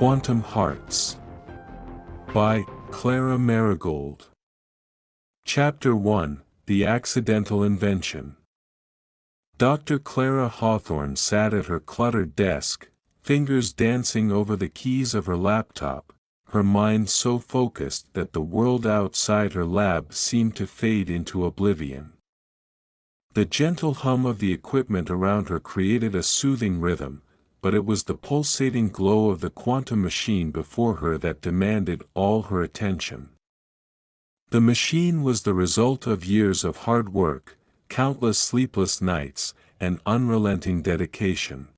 Quantum Hearts by Clara Marigold. Chapter 1: The Accidental Invention. Dr. Clara Hawthorne sat at her cluttered desk, fingers dancing over the keys of her laptop, her mind so focused that the world outside her lab seemed to fade into oblivion. The gentle hum of the equipment around her created a soothing rhythm, but it was the pulsating glow of the quantum machine before her that demanded all her attention. The machine was the result of years of hard work, countless sleepless nights, and unrelenting dedication.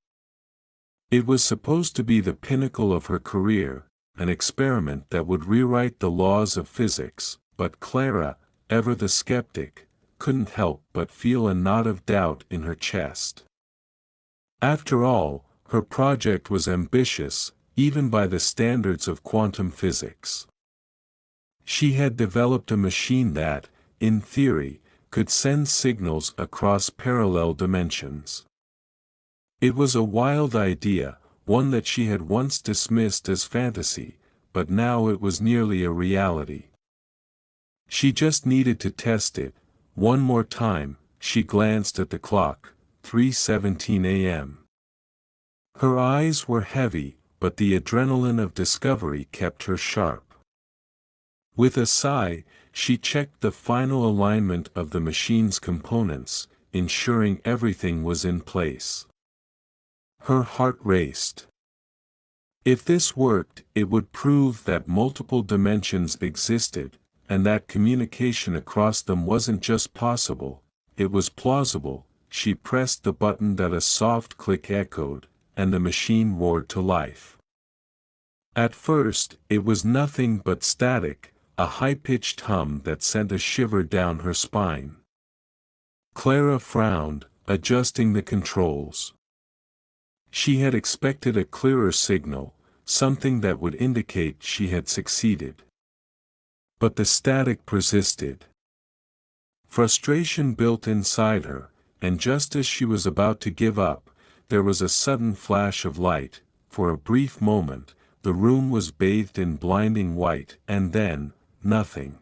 It was supposed to be the pinnacle of her career, an experiment that would rewrite the laws of physics, but Clara, ever the skeptic, couldn't help but feel a knot of doubt in her chest. After all, her project was ambitious, even by the standards of quantum physics. She had developed a machine that, in theory, could send signals across parallel dimensions. It was a wild idea, one that she had once dismissed as fantasy, but now it was nearly a reality. She just needed to test it. One more time. She glanced at the clock, 3:17 a.m. Her eyes were heavy, but the adrenaline of discovery kept her sharp. With a sigh, she checked the final alignment of the machine's components, ensuring everything was in place. Her heart raced. If this worked, it would prove that multiple dimensions existed, and that communication across them wasn't just possible, it was plausible. She pressed the button that a soft click echoed, and the machine roared to life. At first, it was nothing but static, a high-pitched hum that sent a shiver down her spine. Clara frowned, adjusting the controls. She had expected a clearer signal, something that would indicate she had succeeded. But the static persisted. Frustration built inside her, and just as she was about to give up, there was a sudden flash of light. For a brief moment, the room was bathed in blinding white, and then, nothing.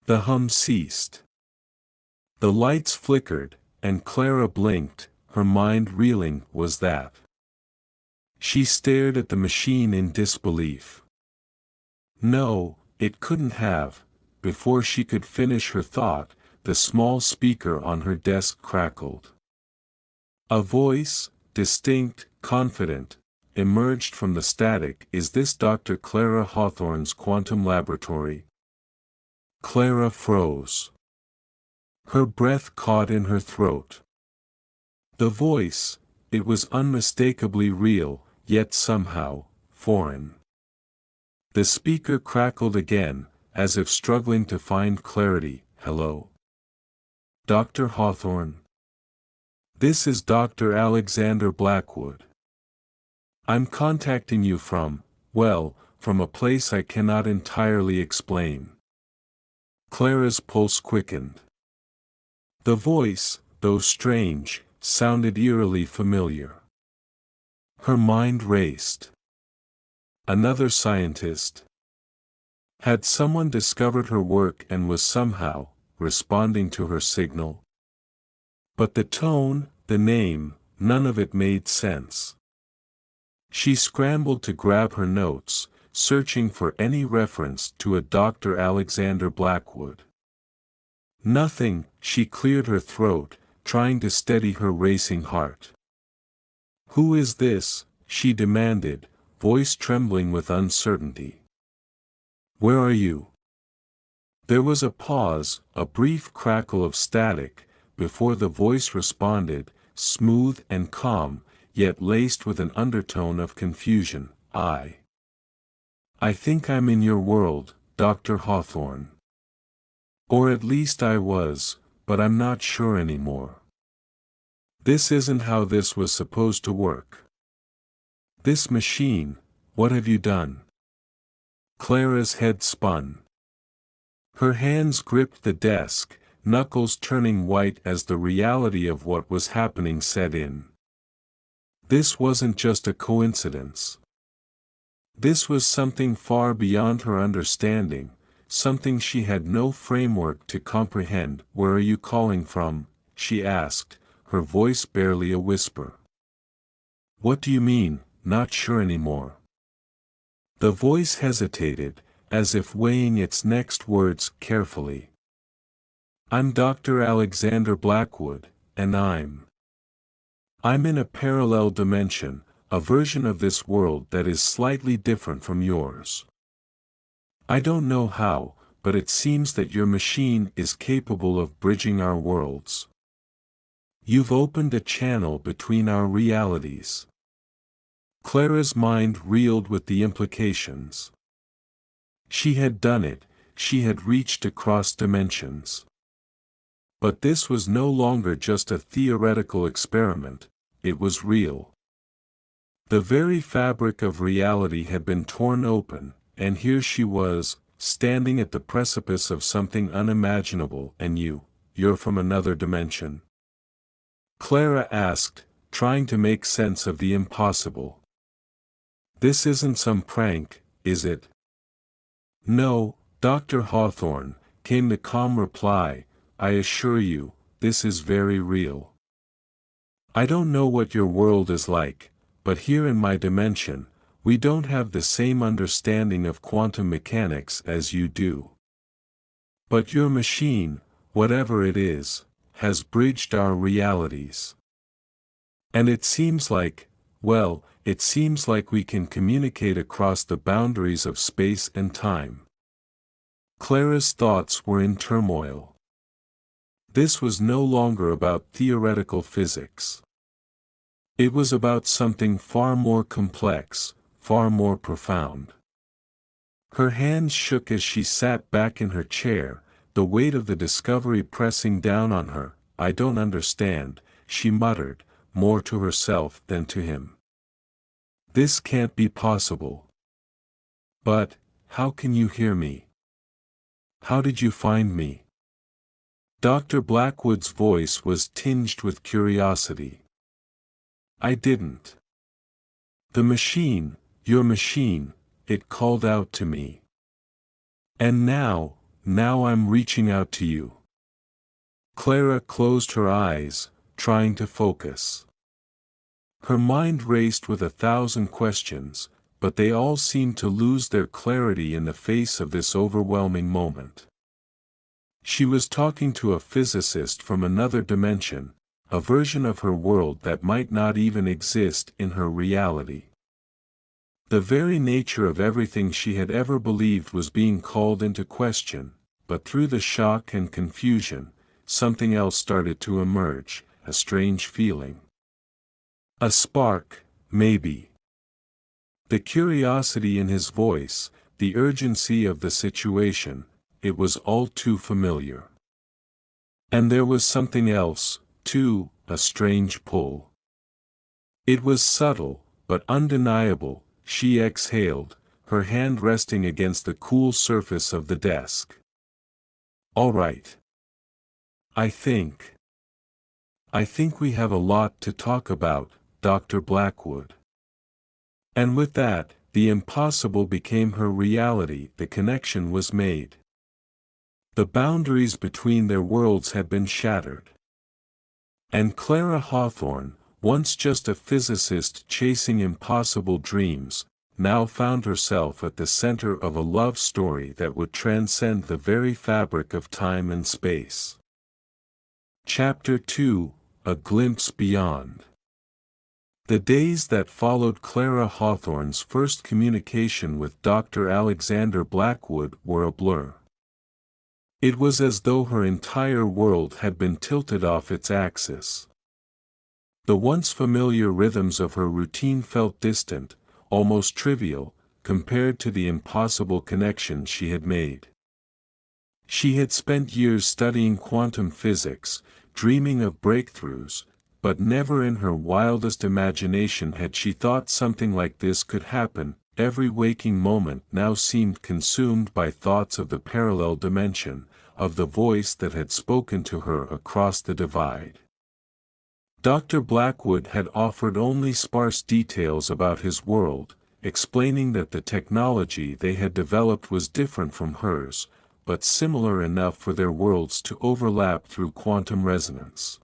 The hum ceased. The lights flickered, and Clara blinked, her mind reeling. Was that? She stared at the machine in disbelief. No, it couldn't have. Before she could finish her thought, the small speaker on her desk crackled. A voice, distinct, confident, emerged from the static. Is this Dr. Clara Hawthorne's quantum laboratory? Clara froze. Her breath caught in her throat. The voice, it was unmistakably real, yet somehow, foreign. The speaker crackled again, as if struggling to find clarity. Hello? Dr. Hawthorne? This is Dr. Alexander Blackwood. I'm contacting you from a place I cannot entirely explain. Clara's pulse quickened. The voice, though strange, sounded eerily familiar. Her mind raced. Another scientist? Had someone discovered her work and was somehow responding to her signal? But the tone, the name, none of it made sense. She scrambled to grab her notes, searching for any reference to a Dr. Alexander Blackwood. Nothing. She cleared her throat, trying to steady her racing heart. Who is this? She demanded, voice trembling with uncertainty. Where are you? There was a pause, a brief crackle of static, before the voice responded, smooth and calm, yet laced with an undertone of confusion. I think I'm in your world, Dr. Hawthorne. Or at least I was, but I'm not sure anymore. This isn't how this was supposed to work. This machine, what have you done? Clara's head spun. Her hands gripped the desk, knuckles turning white as the reality of what was happening set in. This wasn't just a coincidence. This was something far beyond her understanding, something she had no framework to comprehend. "Where are you calling from?" she asked, her voice barely a whisper. "What do you mean, not sure anymore?" The voice hesitated, as if weighing its next words carefully. "I'm Dr. Alexander Blackwood, and I'm in a parallel dimension, a version of this world that is slightly different from yours. I don't know how, but it seems that your machine is capable of bridging our worlds. You've opened a channel between our realities." Clara's mind reeled with the implications. She had done it, she had reached across dimensions. But this was no longer just a theoretical experiment, it was real. The very fabric of reality had been torn open, and here she was, standing at the precipice of something unimaginable. "And you're from another dimension?" Clara asked, trying to make sense of the impossible. "This isn't some prank, is it?" "No, Dr. Hawthorne," came the calm reply, "I assure you, this is very real. I don't know what your world is like, but here in my dimension, we don't have the same understanding of quantum mechanics as you do. But your machine, whatever it is, has bridged our realities. And it seems like, well, it seems like we can communicate across the boundaries of space and time." Clara's thoughts were in turmoil. This was no longer about theoretical physics. It was about something far more complex, far more profound. Her hands shook as she sat back in her chair, the weight of the discovery pressing down on her. "I don't understand," she muttered, more to herself than to him. "This can't be possible. But, how can you hear me? How did you find me?" Dr. Blackwood's voice was tinged with curiosity. "I didn't. The machine, your machine, it called out to me. And now I'm reaching out to you." Clara closed her eyes, trying to focus. Her mind raced with 1,000 questions, but they all seemed to lose their clarity in the face of this overwhelming moment. She was talking to a physicist from another dimension, a version of her world that might not even exist in her reality. The very nature of everything she had ever believed was being called into question, but through the shock and confusion, something else started to emerge, a strange feeling. A spark, maybe. The curiosity in his voice, the urgency of the situation, it was all too familiar. And there was something else, too, a strange pull. It was subtle, but undeniable. She exhaled, her hand resting against the cool surface of the desk. "All right. I think we have a lot to talk about, Dr. Blackwood." And with that, the impossible became her reality. The connection was made. The boundaries between their worlds had been shattered. And Clara Hawthorne, once just a physicist chasing impossible dreams, now found herself at the center of a love story that would transcend the very fabric of time and space. Chapter 2: A Glimpse Beyond. The days that followed Clara Hawthorne's first communication with Dr. Alexander Blackwood were a blur. It was as though her entire world had been tilted off its axis. The once familiar rhythms of her routine felt distant, almost trivial, compared to the impossible connection she had made. She had spent years studying quantum physics, dreaming of breakthroughs, but never in her wildest imagination had she thought something like this could happen. Every waking moment now seemed consumed by thoughts of the parallel dimension, of the voice that had spoken to her across the divide. Dr. Blackwood had offered only sparse details about his world, explaining that the technology they had developed was different from hers, but similar enough for their worlds to overlap through quantum resonance.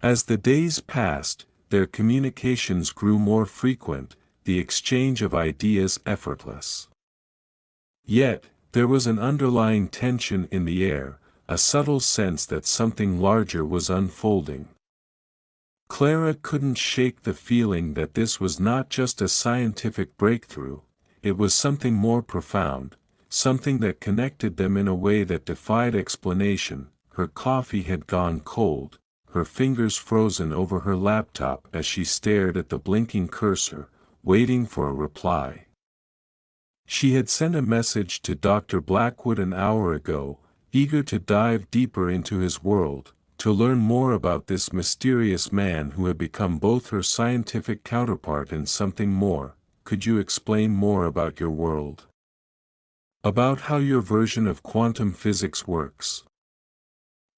As the days passed, their communications grew more frequent, the exchange of ideas effortless. Yet, there was an underlying tension in the air, a subtle sense that something larger was unfolding. Clara couldn't shake the feeling that this was not just a scientific breakthrough, it was something more profound, something that connected them in a way that defied explanation. Her coffee had gone cold, her fingers frozen over her laptop as she stared at the blinking cursor, waiting for a reply. She had sent a message to Dr. Blackwood an hour ago, eager to dive deeper into his world, to learn more about this mysterious man who had become both her scientific counterpart and something more. Could you explain more about your world? About how your version of quantum physics works?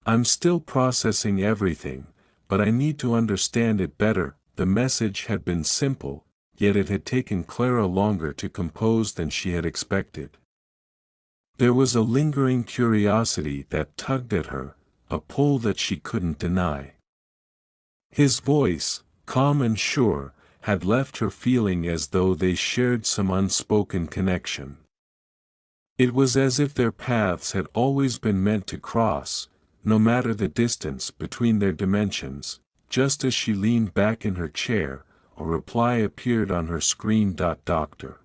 I'm still processing everything, but I need to understand it better. The message had been simple, yet it had taken Clara longer to compose than she had expected. There was a lingering curiosity that tugged at her, a pull that she couldn't deny. His voice, calm and sure, had left her feeling as though they shared some unspoken connection. It was as if their paths had always been meant to cross, no matter the distance between their dimensions. Just as she leaned back in her chair, a reply appeared on her screen. Dr.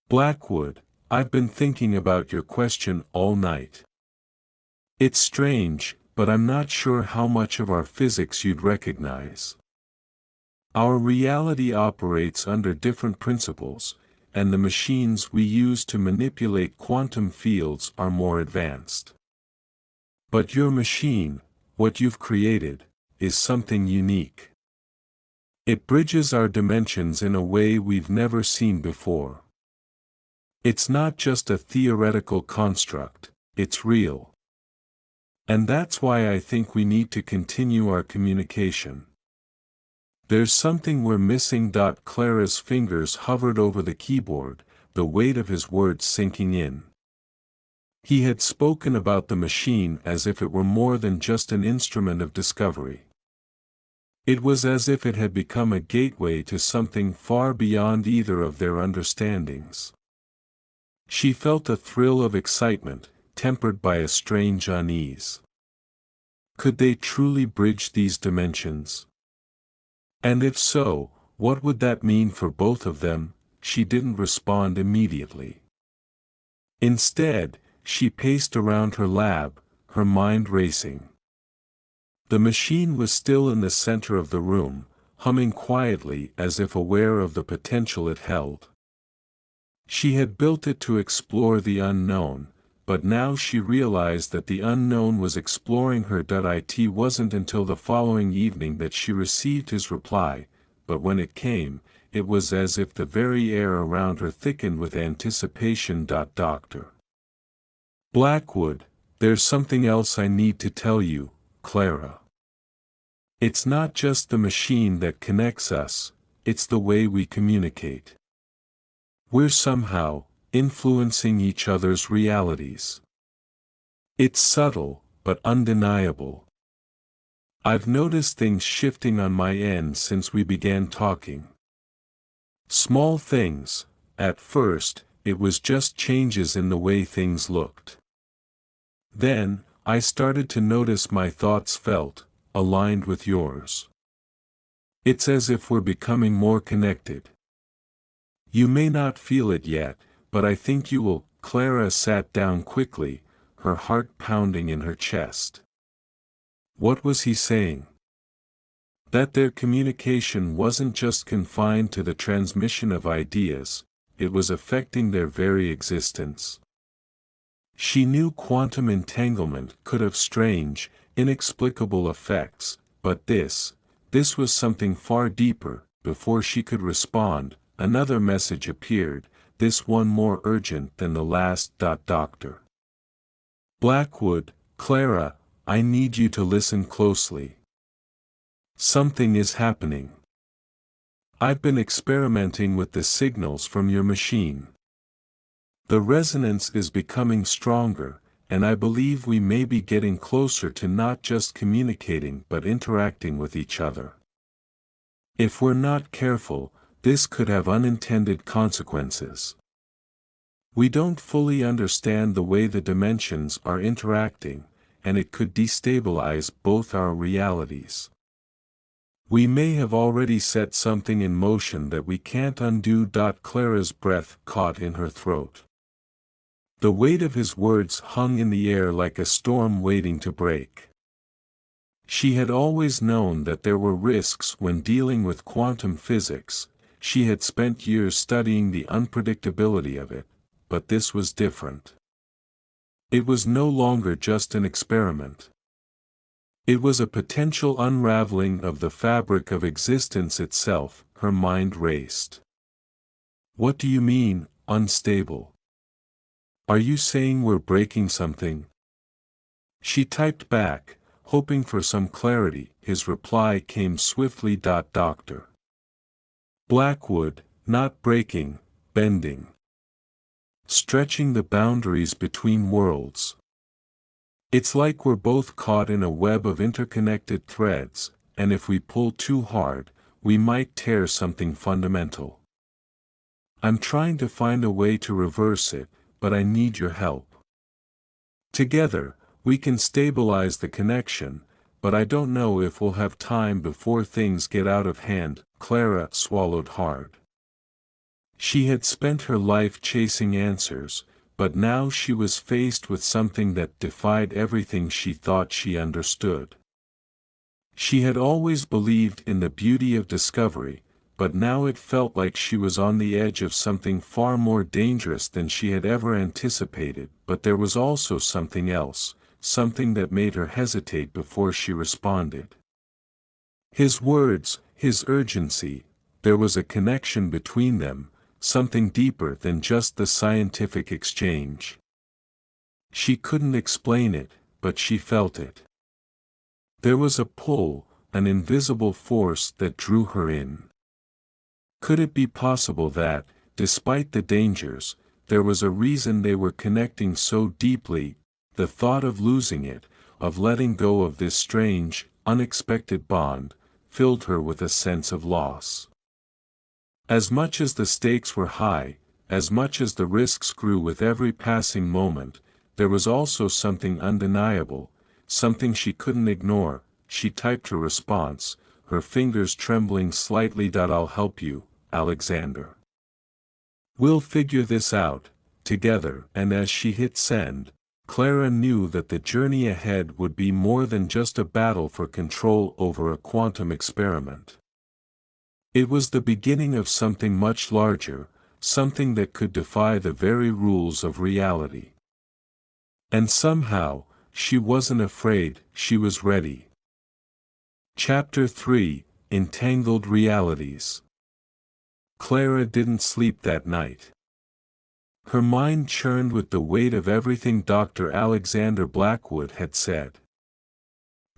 Blackwood, I've been thinking about your question all night. It's strange, but I'm not sure how much of our physics you'd recognize. Our reality operates under different principles, and the machines we use to manipulate quantum fields are more advanced. But your machine, what you've created, is something unique. It bridges our dimensions in a way we've never seen before. It's not just a theoretical construct, it's real. And that's why I think we need to continue our communication. There's something we're missing. Clara's fingers hovered over the keyboard, the weight of his words sinking in. He had spoken about the machine as if it were more than just an instrument of discovery. It was as if it had become a gateway to something far beyond either of their understandings. She felt a thrill of excitement, tempered by a strange unease. Could they truly bridge these dimensions? And if so, what would that mean for both of them? She didn't respond immediately. Instead, she paced around her lab, her mind racing. The machine was still in the center of the room, humming quietly as if aware of the potential it held. She had built it to explore the unknown, but now she realized that the unknown was exploring her. It wasn't until the following evening that she received his reply, but when it came, it was as if the very air around her thickened with anticipation. Dr. Blackwood, there's something else I need to tell you, Clara. It's not just the machine that connects us, it's the way we communicate. We're somehow influencing each other's realities. It's subtle, but undeniable. I've noticed things shifting on my end since we began talking. Small things. At first, it was just changes in the way things looked. Then, I started to notice my thoughts felt aligned with yours. It's as if we're becoming more connected. You may not feel it yet, but I think you will. Clara sat down quickly, her heart pounding in her chest. What was he saying? That their communication wasn't just confined to the transmission of ideas, it was affecting their very existence. She knew quantum entanglement could have strange, inexplicable effects, but this was something far deeper. Before she could respond, another message appeared, this one more urgent than the last. Dr. Blackwood, Clara, I need you to listen closely. Something is happening. I've been experimenting with the signals from your machine. The resonance is becoming stronger, and I believe we may be getting closer to not just communicating but interacting with each other. If we're not careful, this could have unintended consequences. We don't fully understand the way the dimensions are interacting, and it could destabilize both our realities. We may have already set something in motion that we can't undo. Clara's breath caught in her throat. The weight of his words hung in the air like a storm waiting to break. She had always known that there were risks when dealing with quantum physics. She had spent years studying the unpredictability of it, but this was different. It was no longer just an experiment. It was a potential unraveling of the fabric of existence itself. Her mind raced. What do you mean, unstable? Are you saying we're breaking something? She typed back, hoping for some clarity. His reply came swiftly. Dr. Blackwood, not breaking, bending. Stretching the boundaries between worlds. It's like we're both caught in a web of interconnected threads, and if we pull too hard, we might tear something fundamental. I'm trying to find a way to reverse it, but I need your help. Together, we can stabilize the connection, but I don't know if we'll have time before things get out of hand. Clara swallowed hard. She had spent her life chasing answers, but now she was faced with something that defied everything she thought she understood. She had always believed in the beauty of discovery, but now it felt like she was on the edge of something far more dangerous than she had ever anticipated. But there was also something else, something that made her hesitate before she responded. His words, his urgency, there was a connection between them, something deeper than just the scientific exchange. She couldn't explain it, but she felt it. There was a pull, an invisible force that drew her in. Could it be possible that, despite the dangers, there was a reason they were connecting so deeply? The thought of losing it, of letting go of this strange, unexpected bond, filled her with a sense of loss. As much as the stakes were high, as much as the risks grew with every passing moment, there was also something undeniable, something she couldn't ignore. She typed her response, her fingers trembling slightly. I'll help you, Alexander. We'll figure this out, together. And as she hit send, Clara knew that the journey ahead would be more than just a battle for control over a quantum experiment. It was the beginning of something much larger, something that could defy the very rules of reality. And somehow, she wasn't afraid, she was ready. Chapter 3, Entangled Realities. Clara didn't sleep that night. Her mind churned with the weight of everything Dr. Alexander Blackwood had said.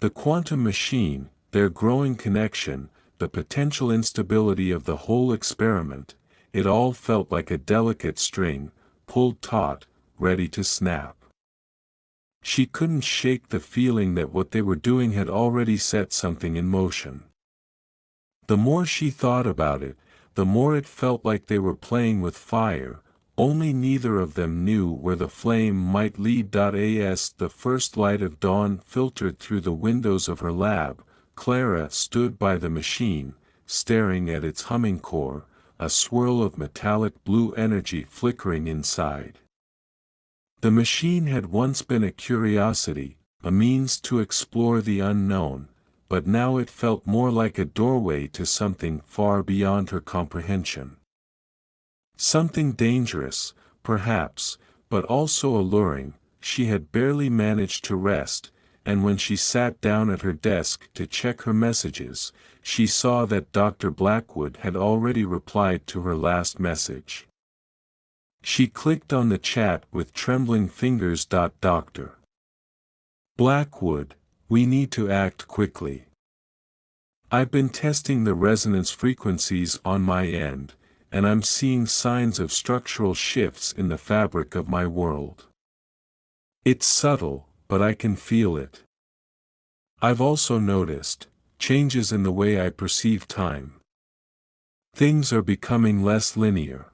The quantum machine, their growing connection, the potential instability of the whole experiment, it all felt like a delicate string, pulled taut, ready to snap. She couldn't shake the feeling that what they were doing had already set something in motion. The more she thought about it, the more it felt like they were playing with fire, only neither of them knew where the flame might lead. As the first light of dawn filtered through the windows of her lab, Clara stood by the machine, staring at its humming core, a swirl of metallic blue energy flickering inside. The machine had once been a curiosity, a means to explore the unknown, but now it felt more like a doorway to something far beyond her comprehension. Something dangerous, perhaps, but also alluring. She had barely managed to rest, and when she sat down at her desk to check her messages, she saw that Dr. Blackwood had already replied to her last message. She clicked on the chat with trembling fingers. Dr. Blackwood, we need to act quickly. I've been testing the resonance frequencies on my end, and I'm seeing signs of structural shifts in the fabric of my world. It's subtle, but I can feel it. I've also noticed changes in the way I perceive time. Things are becoming less linear.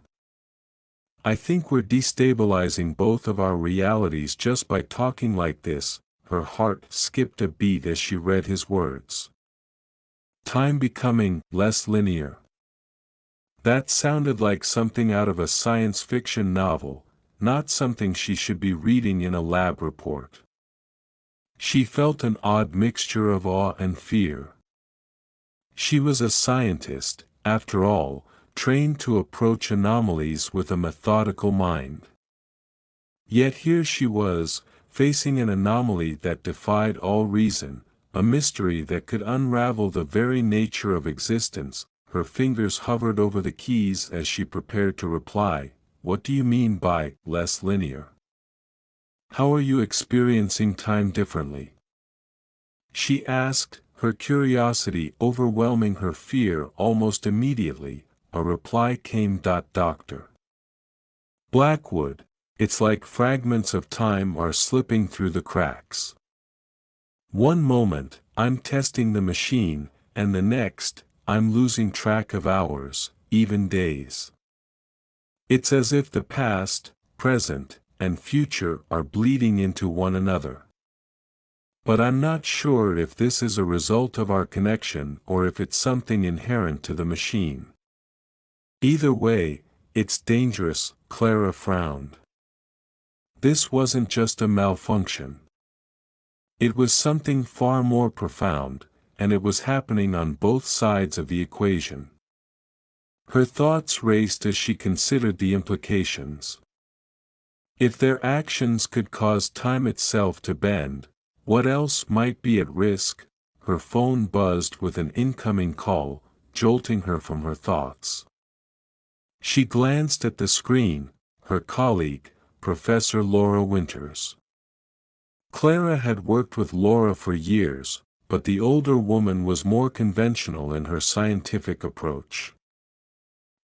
I think we're destabilizing both of our realities just by talking like this. Her heart skipped a beat as she read his words. Time becoming less linear. That sounded like something out of a science fiction novel, not something she should be reading in a lab report. She felt an odd mixture of awe and fear. She was a scientist, after all, trained to approach anomalies with a methodical mind. Yet here she was, facing an anomaly that defied all reason, a mystery that could unravel the very nature of existence. Her fingers hovered over the keys as she prepared to reply. What do you mean by less linear? How are you experiencing time differently? She asked, her curiosity overwhelming her fear almost immediately. A reply came. Dr. Blackwood, it's like fragments of time are slipping through the cracks. One moment, I'm testing the machine, and the next, I'm losing track of hours, even days. It's as if the past, present, and future are bleeding into one another. But I'm not sure if this is a result of our connection or if it's something inherent to the machine. Either way, it's dangerous. Clara frowned. This wasn't just a malfunction. It was something far more profound, and it was happening on both sides of the equation. Her thoughts raced as she considered the implications. If their actions could cause time itself to bend, what else might be at risk? Her phone buzzed with an incoming call, jolting her from her thoughts. She glanced at the screen. Her colleague, Professor Laura Winters. Clara had worked with Laura for years, but the older woman was more conventional in her scientific approach.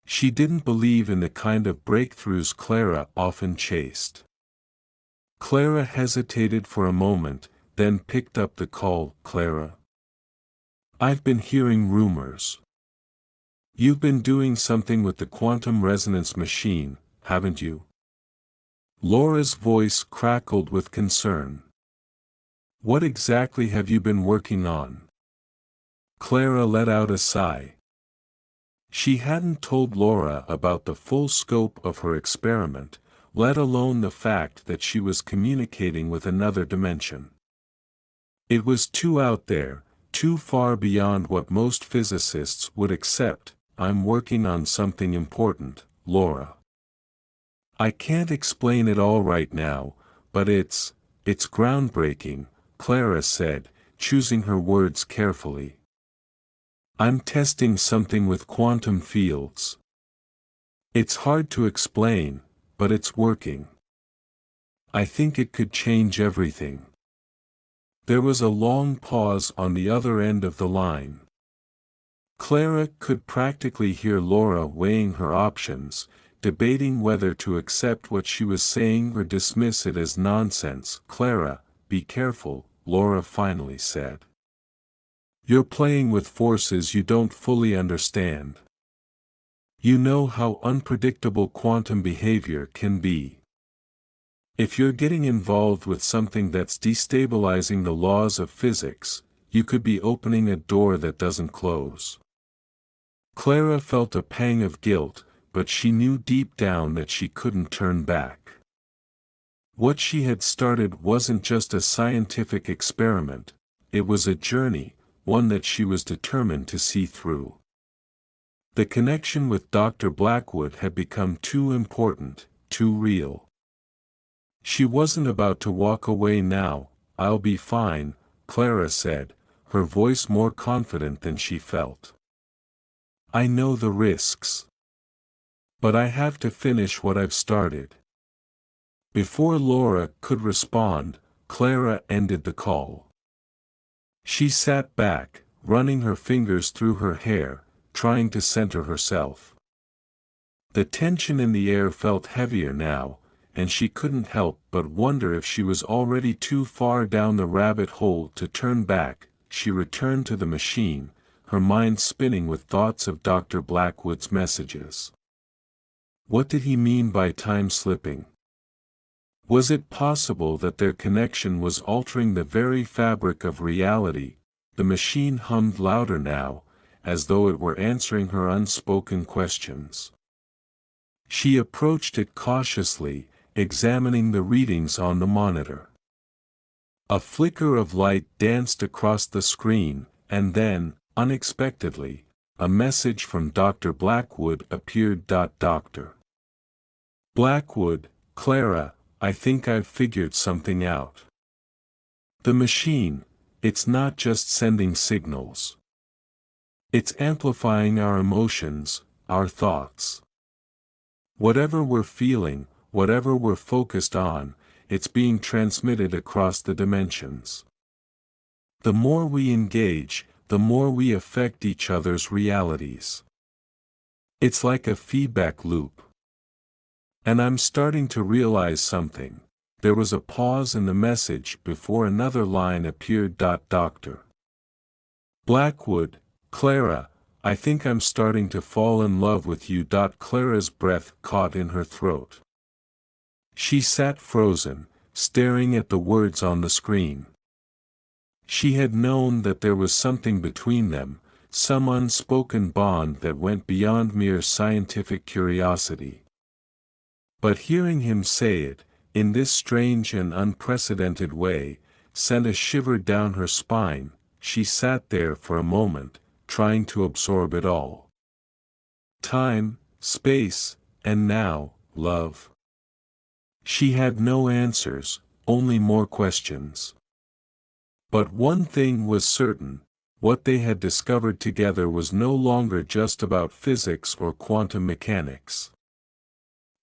She didn't believe in the kind of breakthroughs Clara often chased. Clara hesitated for a moment, then picked up the call. Clara, I've been hearing rumors. You've been doing something with the quantum resonance machine, haven't you? Laura's voice crackled with concern. What exactly have you been working on? Clara let out a sigh. She hadn't told Laura about the full scope of her experiment, let alone the fact that she was communicating with another dimension. It was too out there, too far beyond what most physicists would accept. I'm working on something important, Laura. I can't explain it all right now, but it's groundbreaking, Clara said, choosing her words carefully. I'm testing something with quantum fields. It's hard to explain, but it's working. I think it could change everything. There was a long pause on the other end of the line. Clara could practically hear Laura weighing her options, debating whether to accept what she was saying or dismiss it as nonsense. Clara, be careful, Laura finally said. You're playing with forces you don't fully understand. You know how unpredictable quantum behavior can be. If you're getting involved with something that's destabilizing the laws of physics, you could be opening a door that doesn't close. Clara felt a pang of guilt, but she knew deep down that she couldn't turn back. What she had started wasn't just a scientific experiment, it was a journey, one that she was determined to see through. The connection with Dr. Blackwood had become too important, too real. She wasn't about to walk away now. I'll be fine, Clara said, her voice more confident than she felt. I know the risks. But I have to finish what I've started. Before Laura could respond, Clara ended the call. She sat back, running her fingers through her hair, trying to center herself. The tension in the air felt heavier now, and she couldn't help but wonder if she was already too far down the rabbit hole to turn back. She returned to the machine, her mind spinning with thoughts of Dr. Blackwood's messages. What did he mean by time slipping? Was it possible that their connection was altering the very fabric of reality? The machine hummed louder now, as though it were answering her unspoken questions. She approached it cautiously, examining the readings on the monitor. A flicker of light danced across the screen, and then, unexpectedly, a message from Dr. Blackwood appeared. Dr. Blackwood, Clara, I think I've figured something out. The machine, it's not just sending signals. It's amplifying our emotions, our thoughts. Whatever we're feeling, whatever we're focused on, it's being transmitted across the dimensions. The more we engage, the more we affect each other's realities. It's like a feedback loop. And I'm starting to realize something. There was a pause in the message before another line appeared. Dr. Blackwood, Clara, I think I'm starting to fall in love with you. Clara's breath caught in her throat. She sat frozen, staring at the words on the screen. She had known that there was something between them, some unspoken bond that went beyond mere scientific curiosity. But hearing him say it, in this strange and unprecedented way, sent a shiver down her spine. She sat there for a moment, trying to absorb it all. Time, space, and now, love. She had no answers, only more questions. But one thing was certain, what they had discovered together was no longer just about physics or quantum mechanics.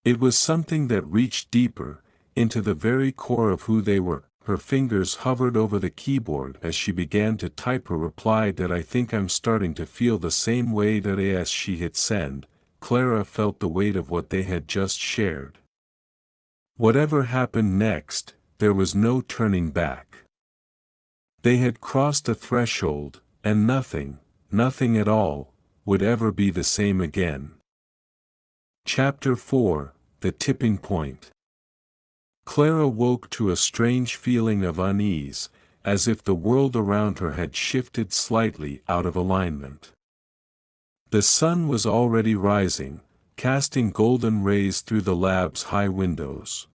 It was something that reached deeper, into the very core of who they were. Her fingers hovered over the keyboard as she began to type her reply. I think I'm starting to feel the same way. As she hit send, Clara felt the weight of what they had just shared. Whatever happened next, there was no turning back. They had crossed a threshold, and nothing at all, would ever be the same again. Chapter 4, The Tipping Point. Clara woke to a strange feeling of unease, as if the world around her had shifted slightly out of alignment. The sun was already rising, casting golden rays through the lab's high windows.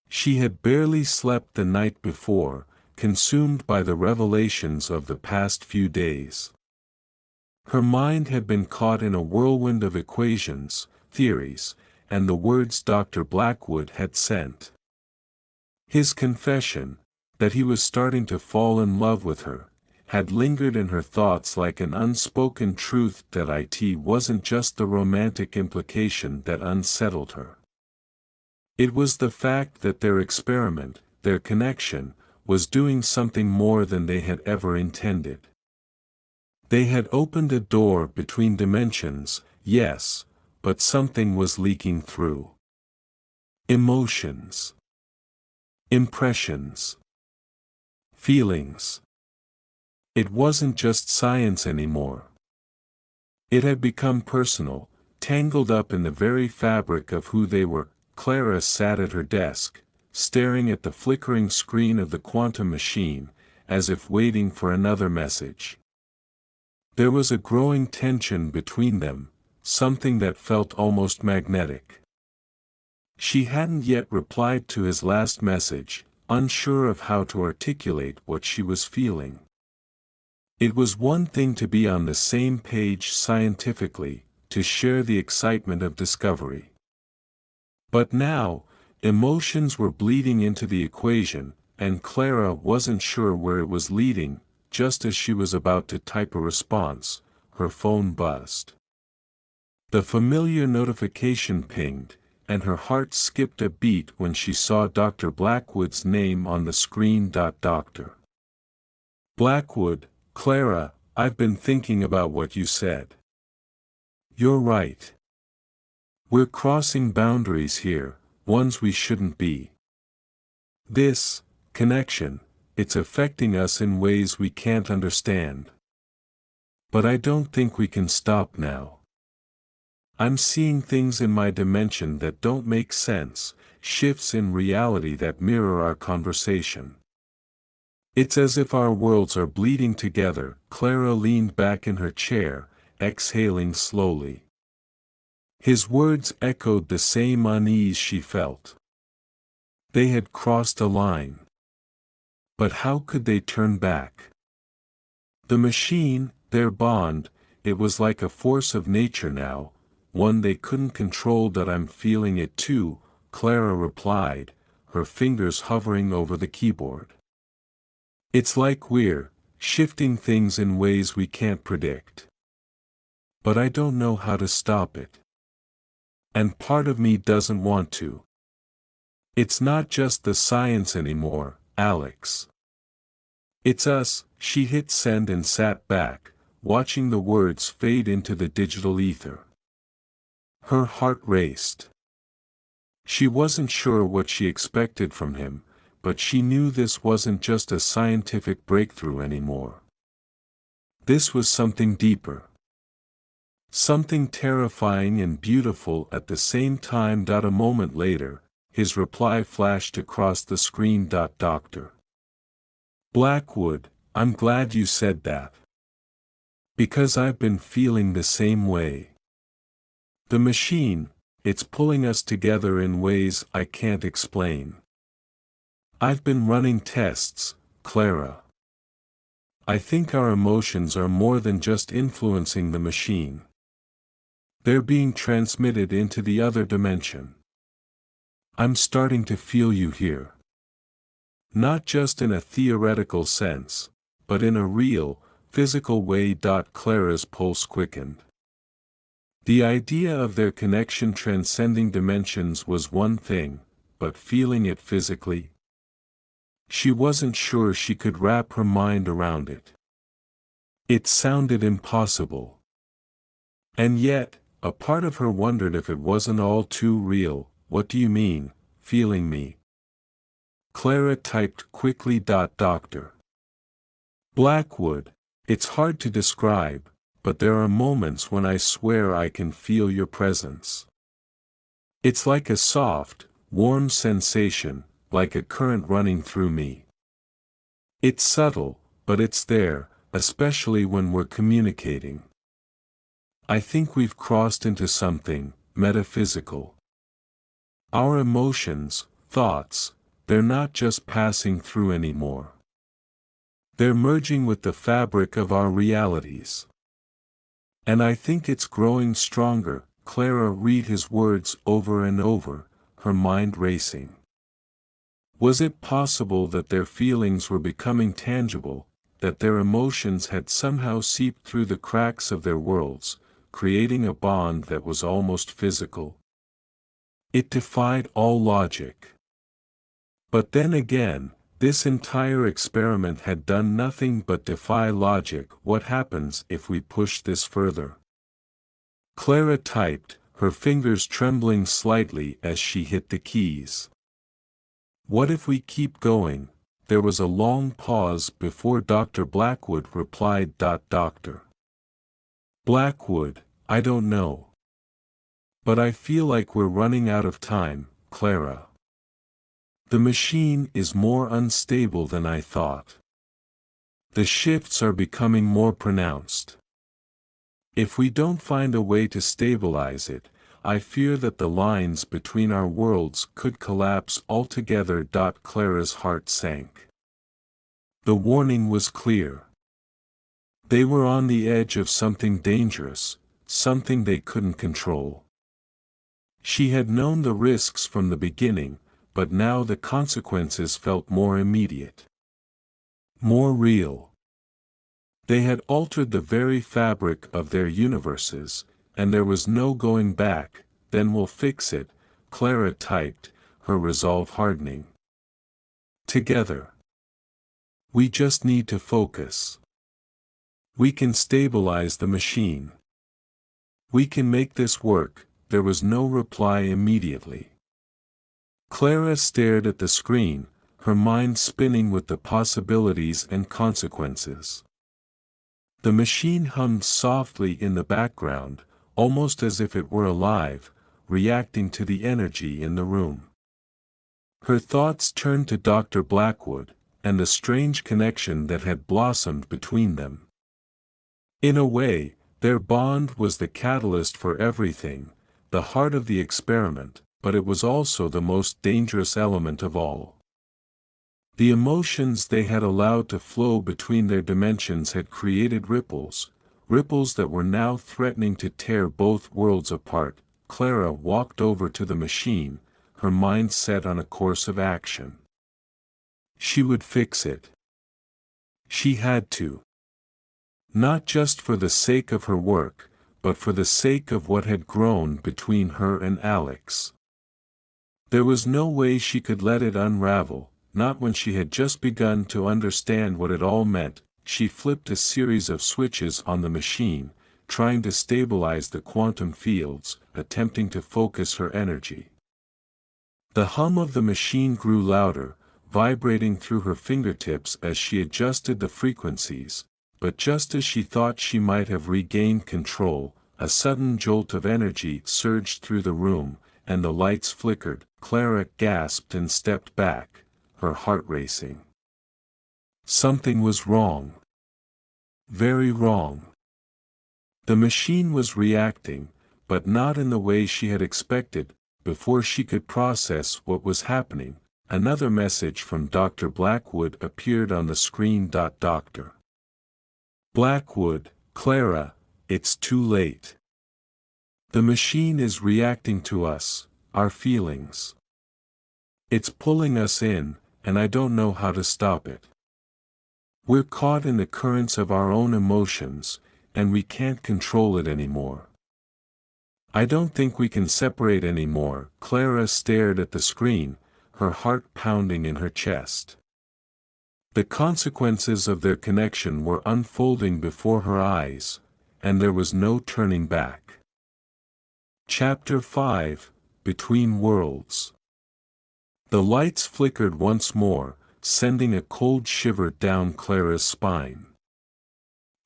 She had barely slept the night before, consumed by the revelations of the past few days. Her mind had been caught in a whirlwind of equations, theories, and the words Dr. Blackwood had sent. His confession, that he was starting to fall in love with her, had lingered in her thoughts like an unspoken truth. It wasn't just the romantic implication that unsettled her. It was the fact that their experiment, their connection, was doing something more than they had ever intended. They had opened a door between dimensions, yes, but something was leaking through. Emotions. Impressions. Feelings. It wasn't just science anymore. It had become personal, tangled up in the very fabric of who they were. Clara sat at her desk, staring at the flickering screen of the quantum machine, as if waiting for another message. There was a growing tension between them, something that felt almost magnetic. She hadn't yet replied to his last message, unsure of how to articulate what she was feeling. It was one thing to be on the same page scientifically, to share the excitement of discovery. But now, emotions were bleeding into the equation, and Clara wasn't sure where it was leading. Just as she was about to type a response, her phone buzzed. The familiar notification pinged, and her heart skipped a beat when she saw Dr. Blackwood's name on the screen. Dr. Blackwood, Clara, I've been thinking about what you said. You're right. We're crossing boundaries here, ones we shouldn't be. This connection, it's affecting us in ways we can't understand. But I don't think we can stop now. I'm seeing things in my dimension that don't make sense, shifts in reality that mirror our conversation. It's as if our worlds are bleeding together. Clara leaned back in her chair, exhaling slowly. His words echoed the same unease she felt. They had crossed a line. But how could they turn back? The machine, their bond, it was like a force of nature now, one they couldn't control. That I'm feeling it too, Clara replied, her fingers hovering over the keyboard. It's like we're shifting things in ways we can't predict. But I don't know how to stop it. And part of me doesn't want to. It's not just the science anymore, Alex. It's us. She hit send and sat back, watching the words fade into the digital ether. Her heart raced. She wasn't sure what she expected from him, but she knew this wasn't just a scientific breakthrough anymore. This was something deeper. Something terrifying and beautiful at the same time. A moment later, his reply flashed across the screen. Doctor Blackwood, I'm glad you said that. Because I've been feeling the same way. The machine, it's pulling us together in ways I can't explain. I've been running tests, Clara. I think our emotions are more than just influencing the machine. They're being transmitted into the other dimension. I'm starting to feel you here. Not just in a theoretical sense, but in a real, physical way. Clara's pulse quickened. The idea of their connection transcending dimensions was one thing, but feeling it physically? She wasn't sure she could wrap her mind around it. It sounded impossible. And yet, a part of her wondered if it wasn't all too real. What do you mean, feeling me? Clara typed quickly. Doctor Blackwood, it's hard to describe, but there are moments when I swear I can feel your presence. It's like a soft, warm sensation, like a current running through me. It's subtle, but it's there, especially when we're communicating. I think we've crossed into something metaphysical. Our emotions, thoughts, they're not just passing through anymore. They're merging with the fabric of our realities. And I think it's growing stronger. Clara read his words over and over, her mind racing. Was it possible that their feelings were becoming tangible, that their emotions had somehow seeped through the cracks of their worlds, creating a bond that was almost physical? It defied all logic. But then again, this entire experiment had done nothing but defy logic. What happens if we push this further? Clara typed, her fingers trembling slightly as she hit the keys. What if we keep going? There was a long pause before Dr. Blackwood replied. Dr. Blackwood, I don't know. But I feel like we're running out of time, Clara. The machine is more unstable than I thought. The shifts are becoming more pronounced. If we don't find a way to stabilize it, I fear that the lines between our worlds could collapse altogether. Clara's heart sank. The warning was clear. They were on the edge of something dangerous, something they couldn't control. She had known the risks from the beginning, but now the consequences felt more immediate. More real. They had altered the very fabric of their universes, and there was no going back. Then we'll fix it, Clara typed, her resolve hardening. Together. We just need to focus. We can stabilize the machine. We can make this work. There was no reply immediately. Clara stared at the screen, her mind spinning with the possibilities and consequences. The machine hummed softly in the background, almost as if it were alive, reacting to the energy in the room. Her thoughts turned to Dr. Blackwood, and the strange connection that had blossomed between them. In a way, their bond was the catalyst for everything, the heart of the experiment, but it was also the most dangerous element of all. The emotions they had allowed to flow between their dimensions had created ripples that were now threatening to tear both worlds apart. Clara walked over to the machine, her mind set on a course of action. She would fix it. She had to. Not just for the sake of her work, but for the sake of what had grown between her and Alex. There was no way she could let it unravel, not when she had just begun to understand what it all meant. She flipped a series of switches on the machine, trying to stabilize the quantum fields, attempting to focus her energy. The hum of the machine grew louder, vibrating through her fingertips as she adjusted the frequencies, but just as she thought she might have regained control, a sudden jolt of energy surged through the room, and the lights flickered. Clara gasped and stepped back, her heart racing. Something was wrong. Very wrong. The machine was reacting, but not in the way she had expected. Before she could process what was happening, another message from Dr. Blackwood appeared on the screen. Dr. Blackwood, Clara, it's too late. The machine is reacting to us, our feelings. It's pulling us in, and I don't know how to stop it. We're caught in the currents of our own emotions, and we can't control it anymore. I don't think we can separate anymore. Clara stared at the screen, her heart pounding in her chest. The consequences of their connection were unfolding before her eyes, and there was no turning back. Chapter 5, Between Worlds. The lights flickered once more, sending a cold shiver down Clara's spine.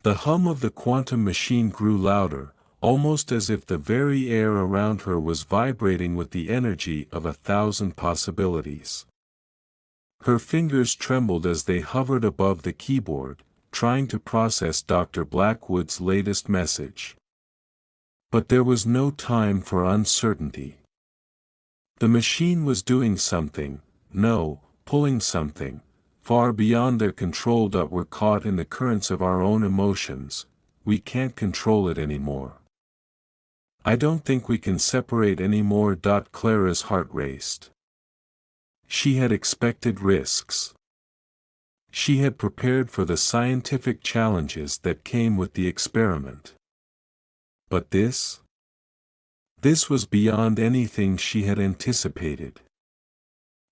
The hum of the quantum machine grew louder, almost as if the very air around her was vibrating with the energy of 1,000 possibilities. Her fingers trembled as they hovered above the keyboard, trying to process Dr. Blackwood's latest message. But there was no time for uncertainty. The machine was doing something, pulling something, far beyond their control. We're caught in the currents of our own emotions. We can't control it anymore. I don't think we can separate anymore. Clara's heart raced. She had expected risks. She had prepared for the scientific challenges that came with the experiment. But this was beyond anything she had anticipated.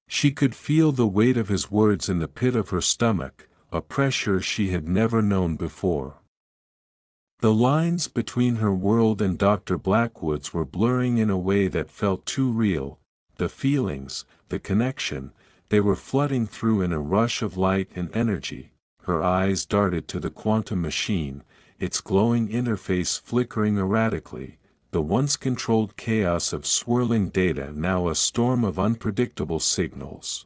She could feel the weight of his words in the pit of her stomach, a pressure she had never known before. The lines between her world and Dr. Blackwood's were blurring in a way that felt too real. The feelings, the connection, they were flooding through in a rush of light and energy. Her eyes darted to the quantum machine, its glowing interface flickering erratically, the once controlled chaos of swirling data now a storm of unpredictable signals.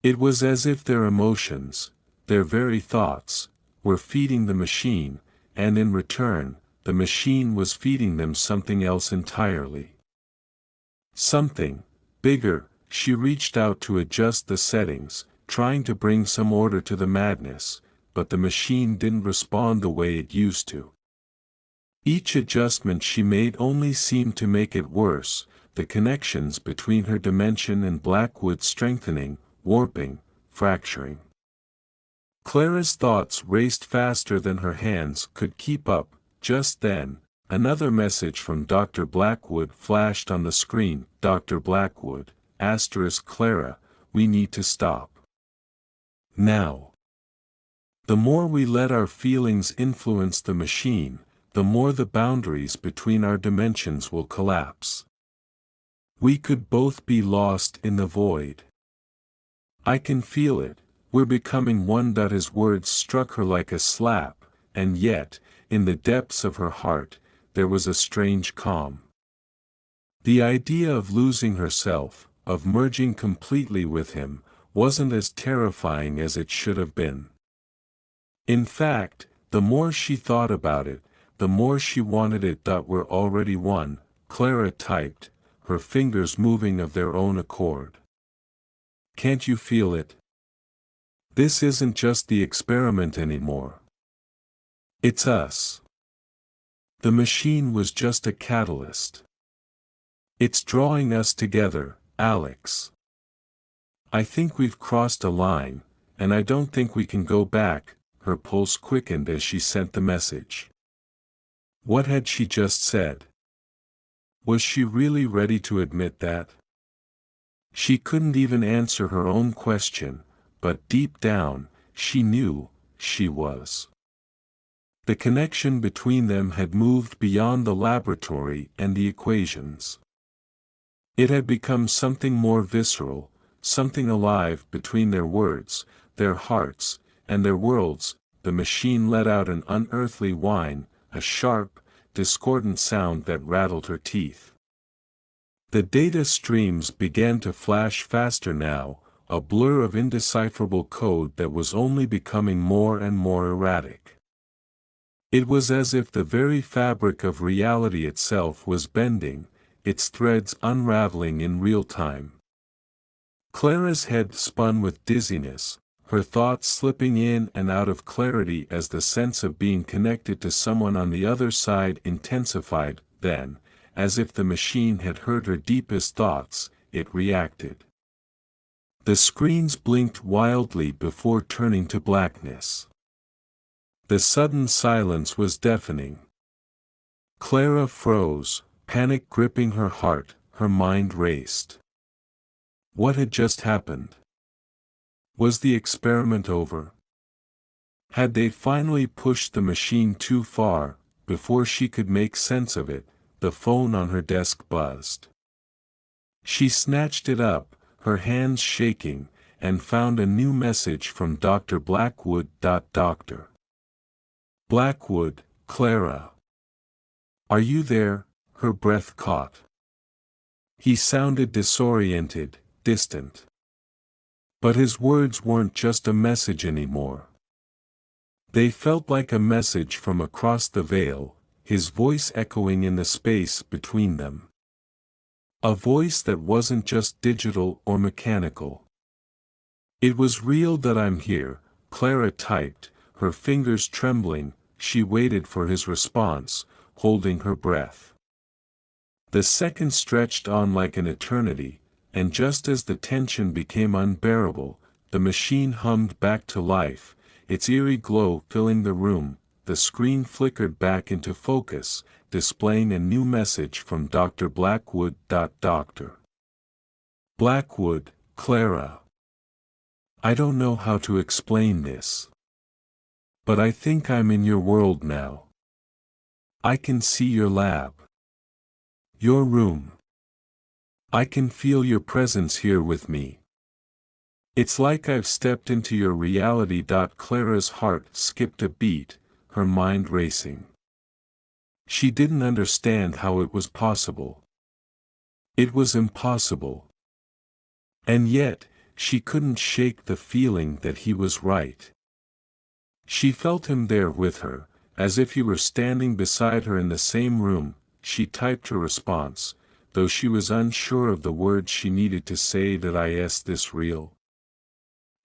It was as if their emotions, their very thoughts, were feeding the machine, and in return, the machine was feeding them something else entirely. Something bigger. She reached out to adjust the settings, trying to bring some order to the madness, but the machine didn't respond the way it used to. Each adjustment she made only seemed to make it worse, the connections between her dimension and Blackwood strengthening, warping, fracturing. Clara's thoughts raced faster than her hands could keep up. Just then, another message from Dr. Blackwood flashed on the screen. Dr. Blackwood, *Clara, we need to stop. Now. The more we let our feelings influence the machine, the more the boundaries between our dimensions will collapse. We could both be lost in the void. I can feel it, we're becoming one. His words struck her like a slap, and yet, in the depths of her heart, there was a strange calm. The idea of losing herself, of merging completely with him, wasn't as terrifying as it should have been. In fact, the more she thought about it, the more she wanted it. We're already one, Clara typed, her fingers moving of their own accord. Can't you feel it? This isn't just the experiment anymore. It's us. The machine was just a catalyst. It's drawing us together, Alex. I think we've crossed a line, and I don't think we can go back. Her pulse quickened as she sent the message. What had she just said? Was she really ready to admit that? She couldn't even answer her own question, but deep down, she knew she was. The connection between them had moved beyond the laboratory and the equations. It had become something more visceral, something alive between their words, their hearts, and their worlds. The machine let out an unearthly whine, a sharp, discordant sound that rattled her teeth. The data streams began to flash faster now, a blur of indecipherable code that was only becoming more and more erratic. It was as if the very fabric of reality itself was bending, its threads unraveling in real time. Clara's head spun with dizziness, her thoughts slipping in and out of clarity as the sense of being connected to someone on the other side intensified. Then, as if the machine had heard her deepest thoughts, it reacted. The screens blinked wildly before turning to blackness. The sudden silence was deafening. Clara froze, panic gripping her heart, her mind raced. What had just happened? Was the experiment over? Had they finally pushed the machine too far? Before she could make sense of it, the phone on her desk buzzed. She snatched it up, her hands shaking, and found a new message from Dr. Blackwood. Dr. Blackwood, Clara. Are you there? Her breath caught. He sounded disoriented, distant. But his words weren't just a message anymore. They felt like a message from across the veil, his voice echoing in the space between them. A voice that wasn't just digital or mechanical. It was real. I'm here, Clara typed, her fingers trembling. She waited for his response, holding her breath. The seconds stretched on like an eternity, and just as the tension became unbearable, the machine hummed back to life, its eerie glow filling the room. The screen flickered back into focus, displaying a new message from Dr. Blackwood. Dr. Blackwood, Clara. I don't know how to explain this. But I think I'm in your world now. I can see your lab. Your room. I can feel your presence here with me. It's like I've stepped into your reality. Clara's heart skipped a beat, her mind racing. She didn't understand how it was possible. It was impossible. And yet, she couldn't shake the feeling that he was right. She felt him there with her, as if he were standing beside her in the same room. She typed her response, though she was unsure of the words she needed to say. Is this real?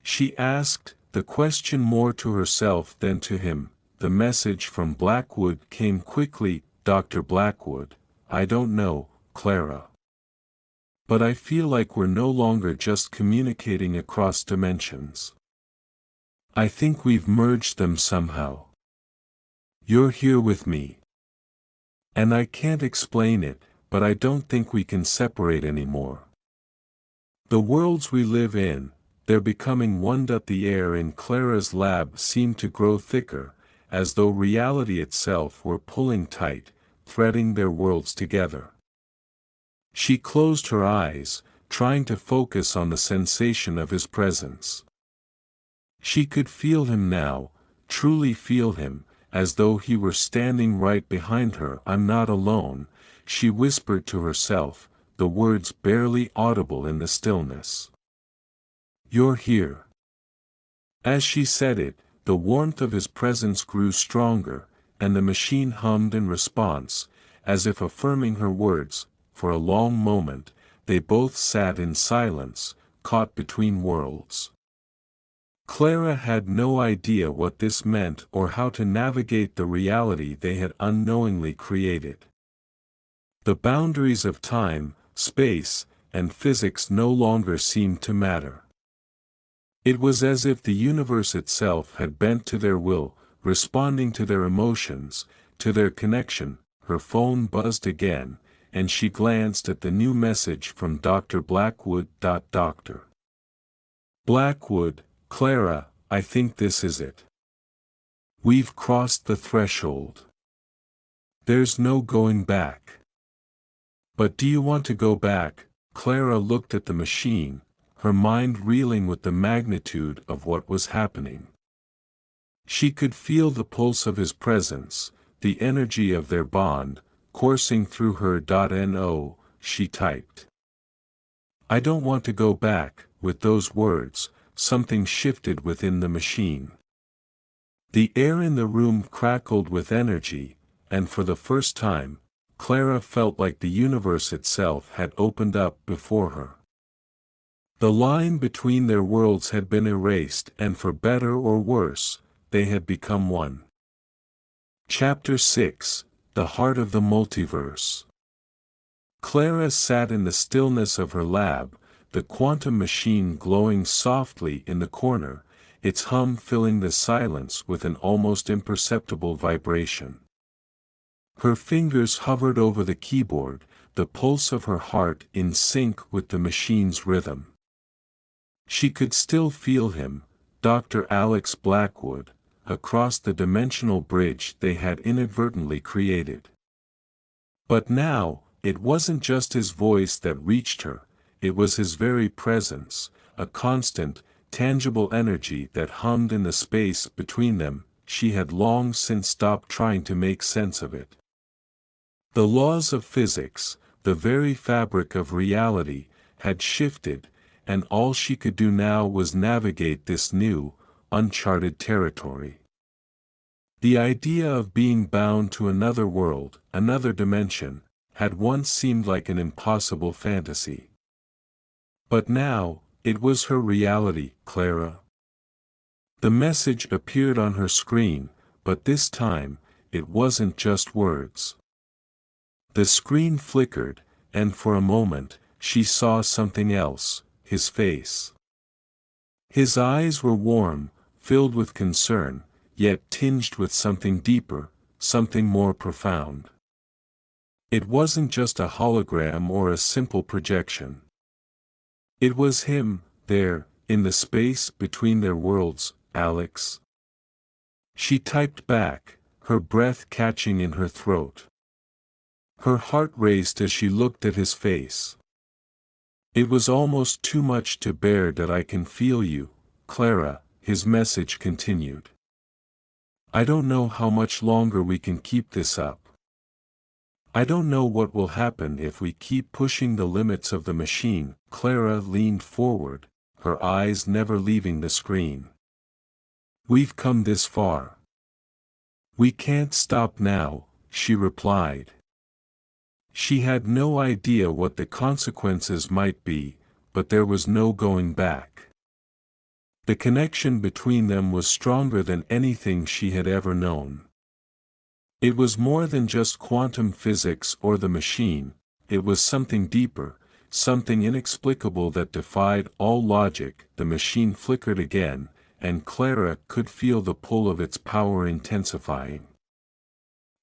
She asked, the question more to herself than to him. The message from Blackwood came quickly. Dr. Blackwood, I don't know, Clara. But I feel like we're no longer just communicating across dimensions. I think we've merged them somehow. You're here with me. And I can't explain it, but I don't think we can separate anymore. The worlds we live in, their becoming one. The air in Clara's lab seemed to grow thicker, as though reality itself were pulling tight, threading their worlds together. She closed her eyes, trying to focus on the sensation of his presence. She could feel him now, truly feel him, as though he were standing right behind her. "I'm not alone," she whispered to herself, the words barely audible in the stillness. "You're here." As she said it, the warmth of his presence grew stronger, and the machine hummed in response, as if affirming her words. For a long moment, they both sat in silence, caught between worlds. Clara had no idea what this meant or how to navigate the reality they had unknowingly created. The boundaries of time, space, and physics no longer seemed to matter. It was as if the universe itself had bent to their will, responding to their emotions, to their connection. Her phone buzzed again, and she glanced at the new message from Dr. Blackwood. "Dr. Blackwood, Clara, I think this is it. We've crossed the threshold. There's no going back." "But do you want to go back?" Clara looked at the machine, her mind reeling with the magnitude of what was happening. She could feel the pulse of his presence, the energy of their bond, coursing through her. "No," she typed. "I don't want to go back." With those words, something shifted within the machine. The air in the room crackled with energy, and for the first time, Clara felt like the universe itself had opened up before her. The line between their worlds had been erased, and for better or worse, they had become one. Chapter 6: The Heart of the Multiverse. Clara sat in the stillness of her lab, the quantum machine glowing softly in the corner, its hum filling the silence with an almost imperceptible vibration. Her fingers hovered over the keyboard, the pulse of her heart in sync with the machine's rhythm. She could still feel him, Dr. Alex Blackwood, across the dimensional bridge they had inadvertently created. But now, it wasn't just his voice that reached her, it was his very presence, a constant, tangible energy that hummed in the space between them. She had long since stopped trying to make sense of it. The laws of physics, the very fabric of reality, had shifted, and all she could do now was navigate this new, uncharted territory. The idea of being bound to another world, another dimension, had once seemed like an impossible fantasy. But now, it was her reality. "Clara." The message appeared on her screen, but this time, it wasn't just words. The screen flickered, and for a moment, she saw something else: his face. His eyes were warm, filled with concern, yet tinged with something deeper, something more profound. It wasn't just a hologram or a simple projection. It was him, there, in the space between their worlds. "Alex." She typed back, her breath catching in her throat. Her heart raced as she looked at his face. "It was almost too much to bear. That I can feel you, Clara," his message continued. "I don't know how much longer we can keep this up. I don't know what will happen if we keep pushing the limits of the machine." Clara leaned forward, her eyes never leaving the screen. "We've come this far. We can't stop now," she replied. She had no idea what the consequences might be, but there was no going back. The connection between them was stronger than anything she had ever known. It was more than just quantum physics or the machine, it was something deeper, something inexplicable that defied all logic. The machine flickered again, and Clara could feel the pull of its power intensifying.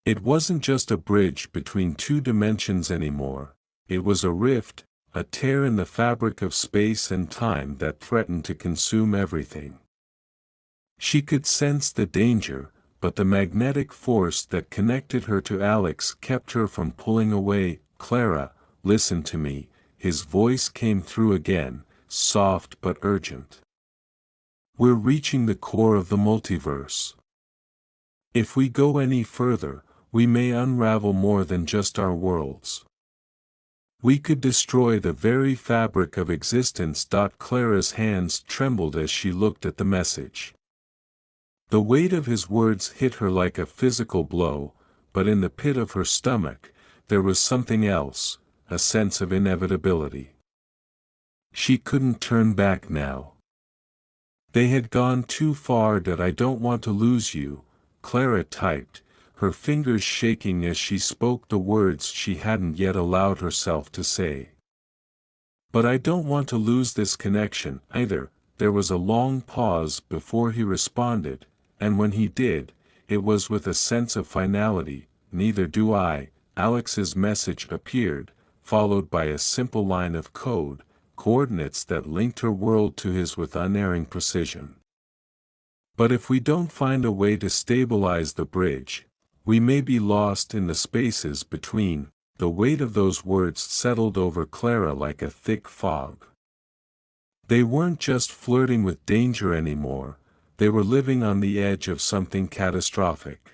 It wasn't just a bridge between two dimensions anymore, it was a rift, a tear in the fabric of space and time that threatened to consume everything. She could sense the danger, but the magnetic force that connected her to Alex kept her from pulling away. "Clara, listen to me," his voice came through again, soft but urgent. "We're reaching the core of the multiverse. If we go any further, we may unravel more than just our worlds. We could destroy the very fabric of existence." Clara's hands trembled as she looked at the message. The weight of his words hit her like a physical blow, but in the pit of her stomach, there was something else, a sense of inevitability. She couldn't turn back now. "They had gone too far. I don't want to lose you," Clara typed, her fingers shaking as she spoke the words she hadn't yet allowed herself to say. "But I don't want to lose this connection, either." There was a long pause before he responded, and when he did, it was with a sense of finality. "Neither do I." Alex's message appeared, followed by a simple line of code, coordinates that linked her world to his with unerring precision. "But if we don't find a way to stabilize the bridge, we may be lost in the spaces between." The weight of those words settled over Clara like a thick fog. They weren't just flirting with danger anymore, they were living on the edge of something catastrophic.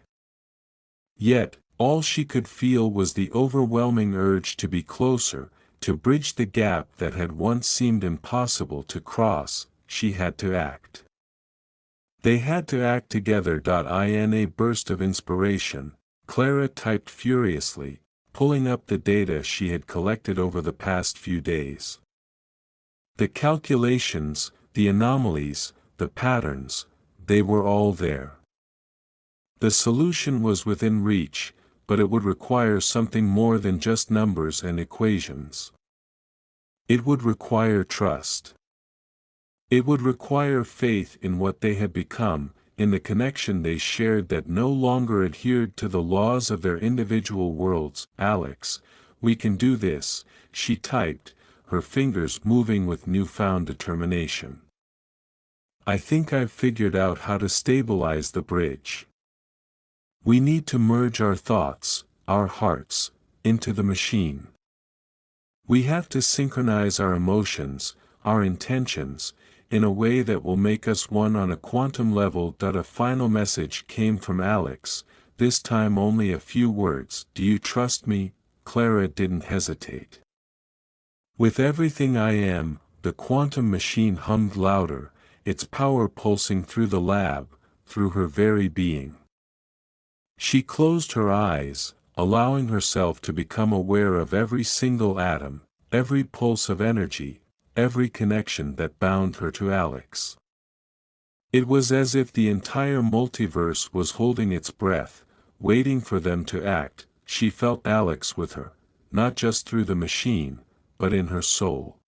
Yet, all she could feel was the overwhelming urge to be closer, to bridge the gap that had once seemed impossible to cross. She had to act. They had to act together. In a burst of inspiration, Clara typed furiously, pulling up the data she had collected over the past few days. The calculations, the anomalies, the patterns, they were all there. The solution was within reach, but it would require something more than just numbers and equations. It would require trust. It would require faith in what they had become, in the connection they shared that no longer adhered to the laws of their individual worlds. "Alex, we can do this," she typed, her fingers moving with newfound determination. "I think I've figured out how to stabilize the bridge. We need to merge our thoughts, our hearts, into the machine. We have to synchronize our emotions, our intentions, in a way that will make us one on a quantum level." A final message came from Alex, this time only a few words. "Do you trust me?" Clara didn't hesitate. "With everything I am." The quantum machine hummed louder, its power pulsing through the lab, through her very being. She closed her eyes, allowing herself to become aware of every single atom, every pulse of energy, every connection that bound her to Alex. It was as if the entire multiverse was holding its breath, waiting for them to act. She felt Alex with her, not just through the machine, but in her soul.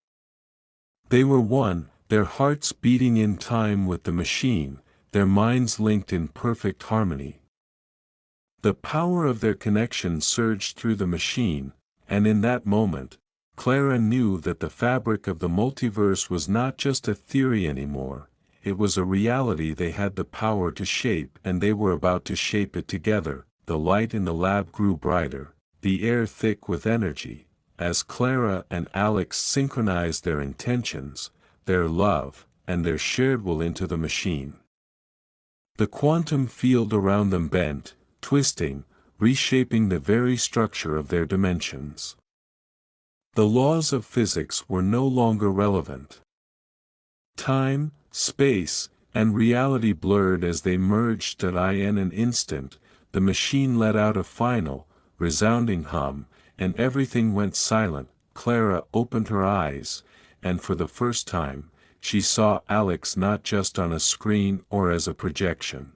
They were one, their hearts beating in time with the machine, their minds linked in perfect harmony. The power of their connection surged through the machine, and in that moment, Clara knew that the fabric of the multiverse was not just a theory anymore, it was a reality they had the power to shape, and they were about to shape it together. The light in the lab grew brighter, the air thick with energy, as Clara and Alex synchronized their intentions, their love, and their shared will into the machine. The quantum field around them bent, twisting, reshaping the very structure of their dimensions. The laws of physics were no longer relevant. Time, space, and reality blurred as they merged. In an instant, the machine let out a final, resounding hum, and everything went silent. Clara opened her eyes, and for the first time, she saw Alex not just on a screen or as a projection.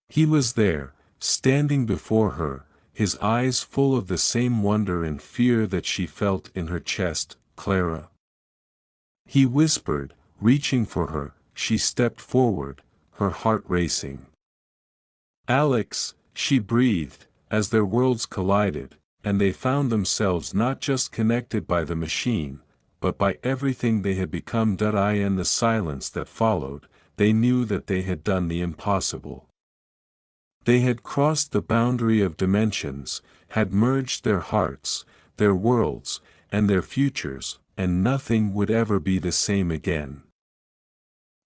He was there, standing before her, his eyes full of the same wonder and fear that she felt in her chest. "Clara." He whispered, reaching for her. She stepped forward, her heart racing. "Alex," she breathed, as their worlds collided, and they found themselves not just connected by the machine, but by everything they had become. In the silence that followed, they knew that they had done the impossible. They had crossed the boundary of dimensions, had merged their hearts, their worlds, and their futures, and nothing would ever be the same again.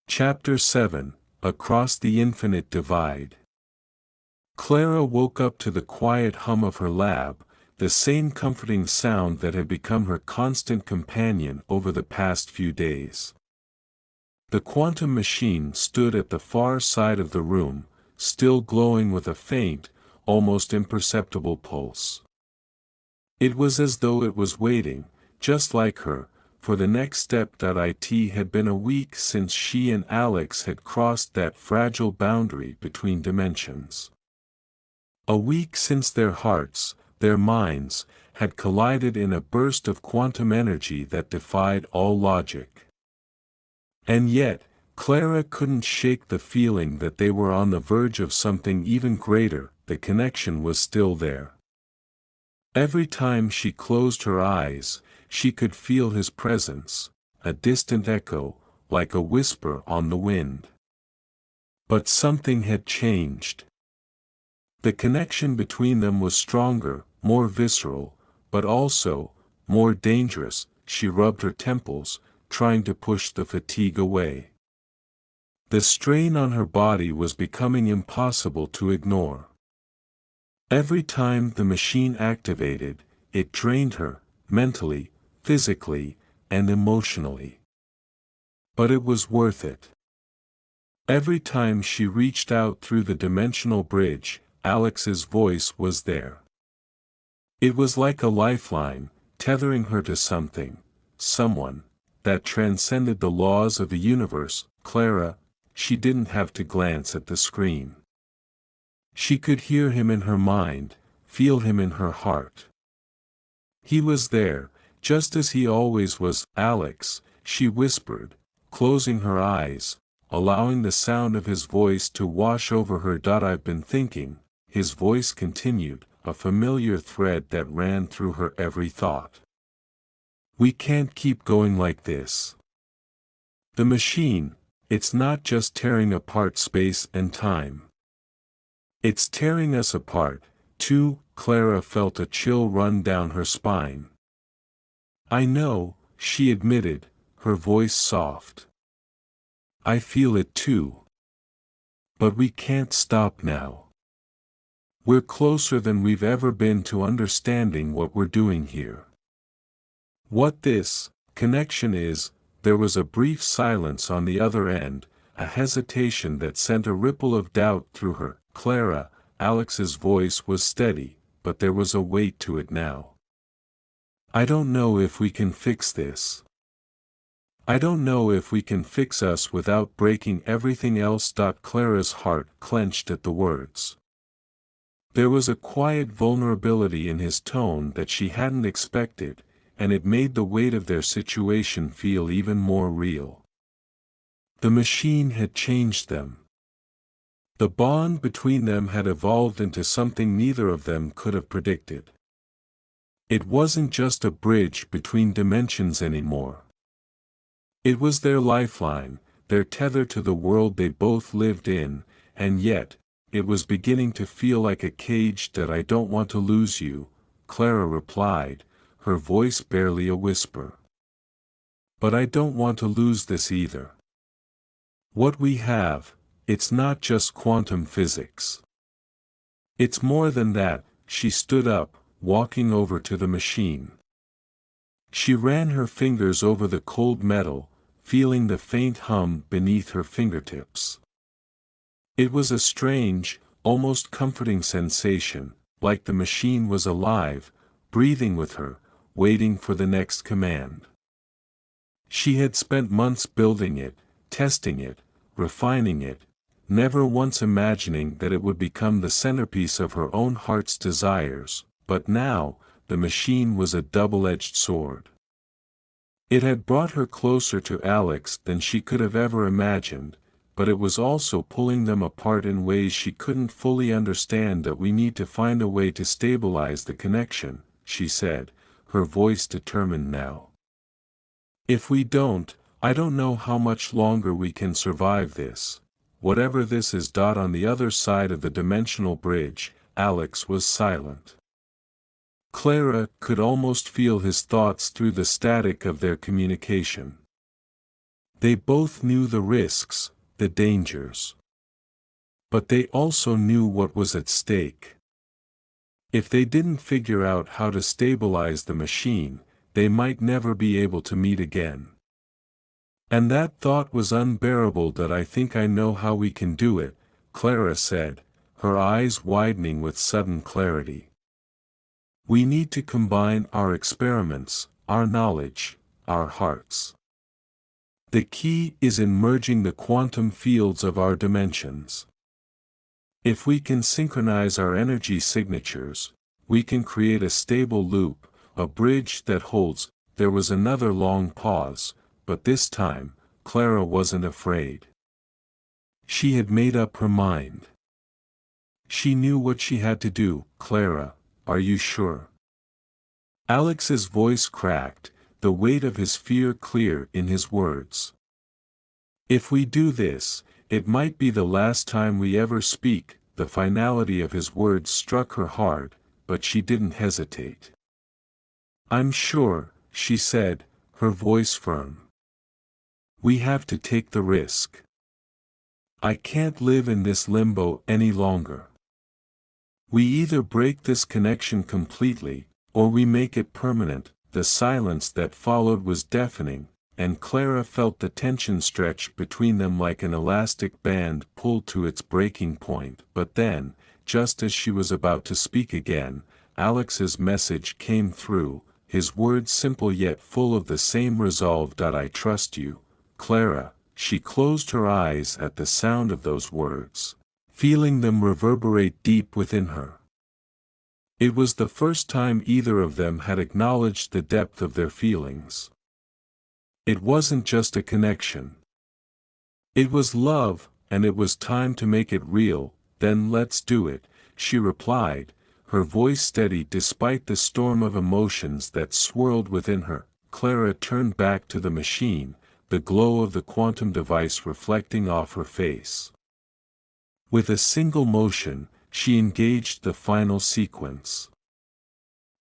Chapter 7: Across the Infinite Divide. Clara woke up to the quiet hum of her lab, the same comforting sound that had become her constant companion over the past few days. The quantum machine stood at the far side of the room, still glowing with a faint, almost imperceptible pulse. It was as though it was waiting, just like her, for the next step. It had been a week since she and Alex had crossed that fragile boundary between dimensions. A week since their hearts, their minds, had collided in a burst of quantum energy that defied all logic. And yet, Clara couldn't shake the feeling that they were on the verge of something even greater. The connection was still there. Every time she closed her eyes, she could feel his presence, a distant echo, like a whisper on the wind. But something had changed. The connection between them was stronger, more visceral, but also more dangerous. She rubbed her temples, trying to push the fatigue away. The strain on her body was becoming impossible to ignore. Every time the machine activated, it drained her, mentally, physically, and emotionally. But it was worth it. Every time she reached out through the dimensional bridge, Alex's voice was there. It was like a lifeline, tethering her to something, someone, that transcended the laws of the universe. Clara, she didn't have to glance at the screen. She could hear him in her mind, feel him in her heart. He was there, just as he always was. Alex, she whispered, closing her eyes, allowing the sound of his voice to wash over her. I've been thinking, his voice continued, a familiar thread that ran through her every thought. We can't keep going like this. The machine, it's not just tearing apart space and time. It's tearing us apart, too. Clara felt a chill run down her spine. I know, she admitted, her voice soft. I feel it too. But we can't stop now. We're closer than we've ever been to understanding what we're doing here. What this connection is. There was a brief silence on the other end, a hesitation that sent a ripple of doubt through her. Clara, Alex's voice was steady, but there was a weight to it now. I don't know if we can fix this. I don't know if we can fix us without breaking everything else. Clara's heart clenched at the words. There was a quiet vulnerability in his tone that she hadn't expected, and it made the weight of their situation feel even more real. The machine had changed them. The bond between them had evolved into something neither of them could have predicted. It wasn't just a bridge between dimensions anymore. It was their lifeline, their tether to the world they both lived in, and yet, it was beginning to feel like a cage. I don't want to lose you, Clara replied, her voice barely a whisper. But I don't want to lose this either. What we have, it's not just quantum physics. It's more than that. She stood up, walking over to the machine. She ran her fingers over the cold metal, feeling the faint hum beneath her fingertips. It was a strange, almost comforting sensation, like the machine was alive, breathing with her, waiting for the next command. She had spent months building it, testing it, refining it, never once imagining that it would become the centerpiece of her own heart's desires. But now, the machine was a double-edged sword. It had brought her closer to Alex than she could have ever imagined, but it was also pulling them apart in ways she couldn't fully understand. That we need to find a way to stabilize the connection, she said, her voice determined now. If we don't, I don't know how much longer we can survive this. Whatever this is. On the other side of the dimensional bridge, Alex was silent. Clara could almost feel his thoughts through the static of their communication. They both knew the risks, the dangers. But they also knew what was at stake. If they didn't figure out how to stabilize the machine, they might never be able to meet again. And that thought was unbearable. I think I know how we can do it, Clara said, her eyes widening with sudden clarity. We need to combine our experiments, our knowledge, our hearts. The key is in merging the quantum fields of our dimensions. If we can synchronize our energy signatures, we can create a stable loop, a bridge that holds. There was another long pause, but this time, Clara wasn't afraid. She had made up her mind. She knew what she had to do. Clara, are you sure? Alex's voice cracked, the weight of his fear clear in his words. If we do this, it might be the last time we ever speak. The finality of his words struck her hard, but she didn't hesitate. I'm sure, she said, her voice firm. We have to take the risk. I can't live in this limbo any longer. We either break this connection completely, or we make it permanent. The silence that followed was deafening, and Clara felt the tension stretch between them like an elastic band pulled to its breaking point. But then, just as she was about to speak again, Alex's message came through, his words simple yet full of the same resolve. I trust you, Clara. She closed her eyes at the sound of those words, feeling them reverberate deep within her. It was the first time either of them had acknowledged the depth of their feelings. It wasn't just a connection. It was love, and it was time to make it real. Then let's do it, she replied, her voice steady despite the storm of emotions that swirled within her. Clara turned back to the machine, the glow of the quantum device reflecting off her face. With a single motion, she engaged the final sequence.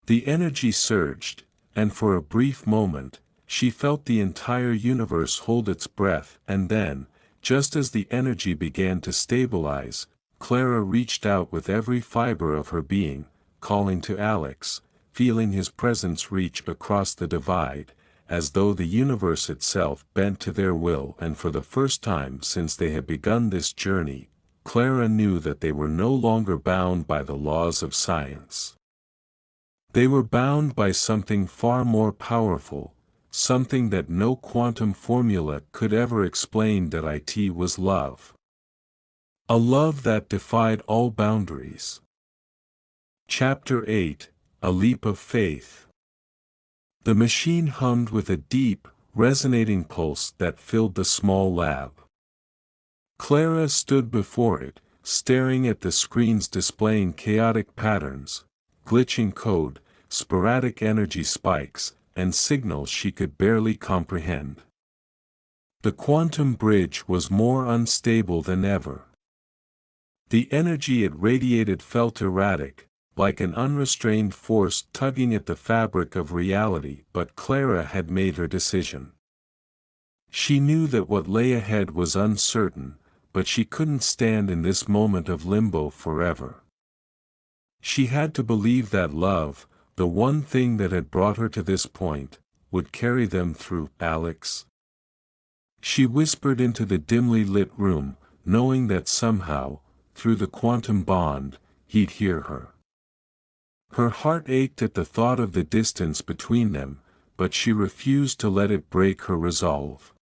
The energy surged, and for a brief moment, she felt the entire universe hold its breath. And then, just as the energy began to stabilize, Clara reached out with every fiber of her being, calling to Alex, feeling his presence reach across the divide, as though the universe itself bent to their will. And for the first time since they had begun this journey, Clara knew that they were no longer bound by the laws of science. They were bound by something far more powerful, something that no quantum formula could ever explain. It was love. A love that defied all boundaries. Chapter 8, A Leap of Faith. The machine hummed with a deep, resonating pulse that filled the small lab. Clara stood before it, staring at the screens displaying chaotic patterns, glitching code, sporadic energy spikes, and signals she could barely comprehend. The quantum bridge was more unstable than ever. The energy it radiated felt erratic, like an unrestrained force tugging at the fabric of reality. But Clara had made her decision. She knew that what lay ahead was uncertain, but she couldn't stand in this moment of limbo forever. She had to believe that love, the one thing that had brought her to this point, would carry them through. Alex. She whispered into the dimly lit room, knowing that somehow, through the quantum bond, he'd hear her. Her heart ached at the thought of the distance between them, but she refused to let it break her resolve.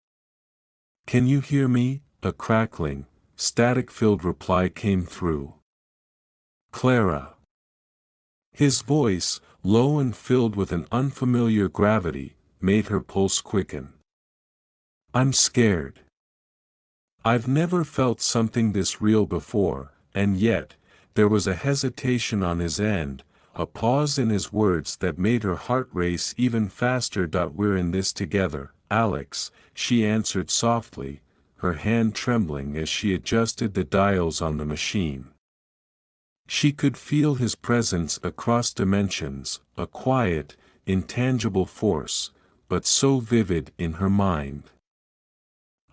Can you hear me? A crackling, static-filled reply came through. Clara. His voice, low and filled with an unfamiliar gravity, made her pulse quicken. I'm scared. I've never felt something this real before, and yet, there was a hesitation on his end, a pause in his words that made her heart race even faster. We're in this together, Alex, she answered softly, her hand trembling as she adjusted the dials on the machine. She could feel his presence across dimensions, a quiet, intangible force, but so vivid in her mind.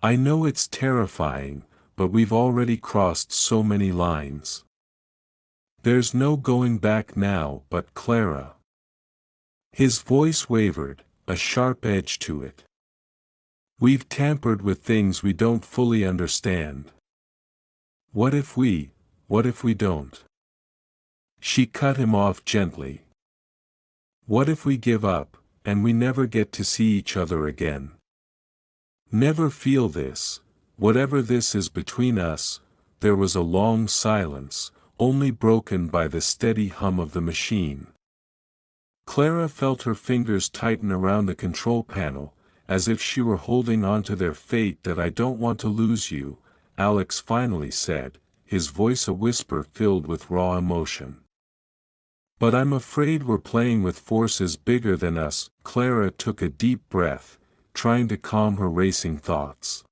I know it's terrifying, but we've already crossed so many lines. There's no going back now, but Clara. His voice wavered, a sharp edge to it. We've tampered with things we don't fully understand. What if we don't? She cut him off gently. What if we give up, and we never get to see each other again? Never feel this, whatever this is between us. There was a long silence, only broken by the steady hum of the machine. Clara felt her fingers tighten around the control panel, as if she were holding on to their fate. That I don't want to lose you, Alex finally said, his voice a whisper filled with raw emotion. But I'm afraid we're playing with forces bigger than us. Clara took a deep breath, trying to calm her racing thoughts.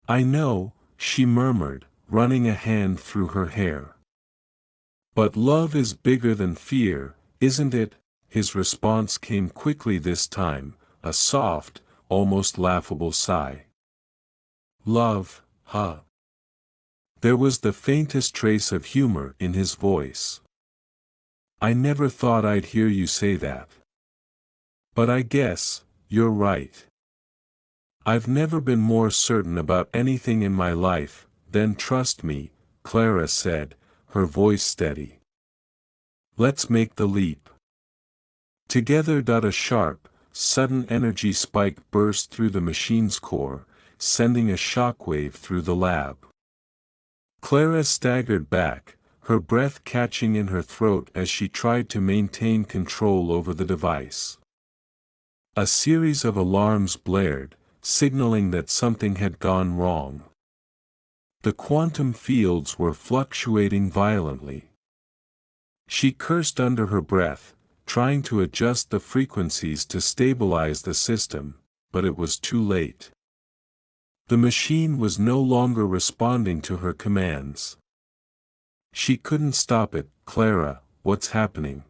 I know, she murmured, running a hand through her hair. But love is bigger than fear, isn't it? His response came quickly this time, a soft, almost laughable sigh. Love, huh? There was the faintest trace of humor in his voice. I never thought I'd hear you say that. But I guess, you're right. I've never been more certain about anything in my life. Then trust me, Clara said, her voice steady. Let's make the leap. Together. A sharp, sudden energy spike burst through the machine's core, sending a shockwave through the lab. Clara staggered back, her breath catching in her throat as she tried to maintain control over the device. A series of alarms blared, signaling that something had gone wrong. The quantum fields were fluctuating violently. She cursed under her breath, trying to adjust the frequencies to stabilize the system, but it was too late. The machine was no longer responding to her commands. She couldn't stop it. Clara, what's happening?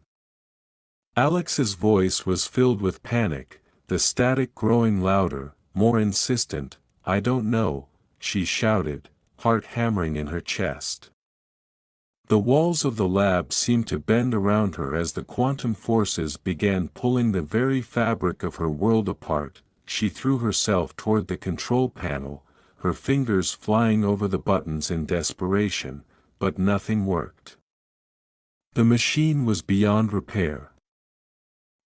Alex's voice was filled with panic, the static growing louder, more insistent. I don't know, she shouted, heart hammering in her chest. The walls of the lab seemed to bend around her as the quantum forces began pulling the very fabric of her world apart. She threw herself toward the control panel, her fingers flying over the buttons in desperation, but nothing worked. The machine was beyond repair.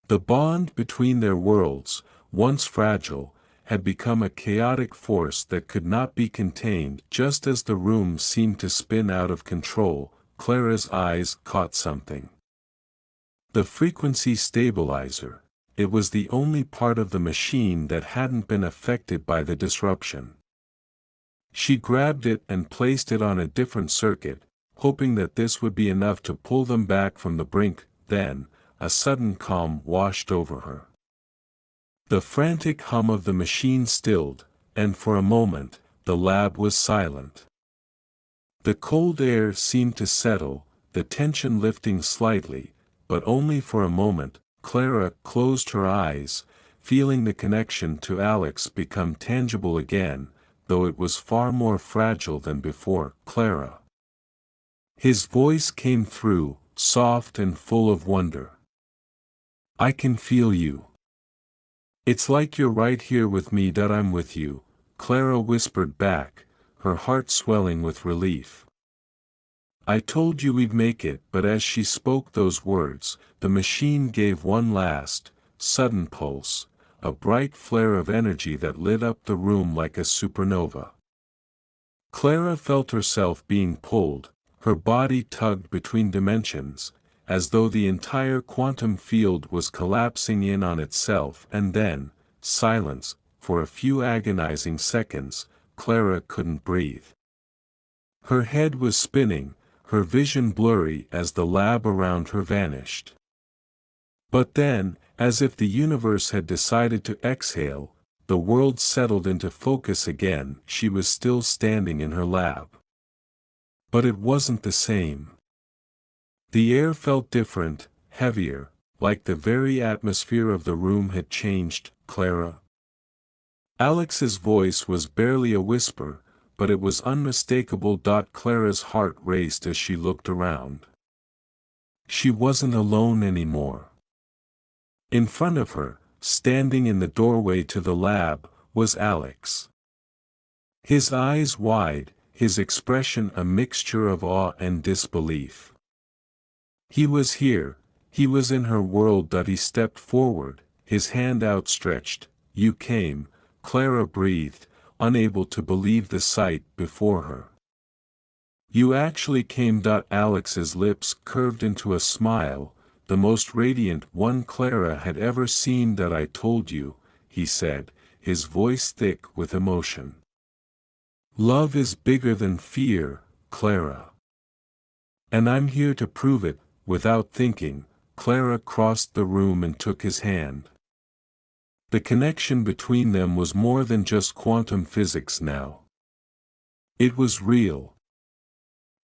The bond between their worlds, once fragile, had become a chaotic force that could not be contained. Just as the room seemed to spin out of control, Clara's eyes caught something. The frequency stabilizer. It was the only part of the machine that hadn't been affected by the disruption. She grabbed it and placed it on a different circuit, hoping that this would be enough to pull them back from the brink. Then, a sudden calm washed over her. The frantic hum of the machine stilled, and for a moment, the lab was silent. The cold air seemed to settle, the tension lifting slightly, but only for a moment. Clara closed her eyes, feeling the connection to Alex become tangible again, though it was far more fragile than before. Clara. His voice came through, soft and full of wonder. I can feel you. It's like you're right here with me. I'm with you, Clara whispered back, her heart swelling with relief. I told you we'd make it. But as she spoke those words, the machine gave one last, sudden pulse, a bright flare of energy that lit up the room like a supernova. Clara felt herself being pulled, her body tugged between dimensions, as though the entire quantum field was collapsing in on itself. And then, silence, for a few agonizing seconds. Clara couldn't breathe. Her head was spinning, her vision blurry as the lab around her vanished. But then, as if the universe had decided to exhale, the world settled into focus again. She was still standing in her lab. But it wasn't the same. The air felt different, heavier, like the very atmosphere of the room had changed. "Clara?" Alex's voice was barely a whisper, but it was unmistakable. Clara's heart raced as she looked around. She wasn't alone anymore. In front of her, standing in the doorway to the lab, was Alex. His eyes wide, his expression a mixture of awe and disbelief. He was here, he was in her world. He stepped forward, his hand outstretched. "You came," Clara breathed, unable to believe the sight before her. "You actually came." Alex's lips curved into a smile, the most radiant one Clara had ever seen. "I told you," he said, his voice thick with emotion. "Love is bigger than fear, Clara. And I'm here to prove it." Without thinking, Clara crossed the room and took his hand. The connection between them was more than just quantum physics now. It was real.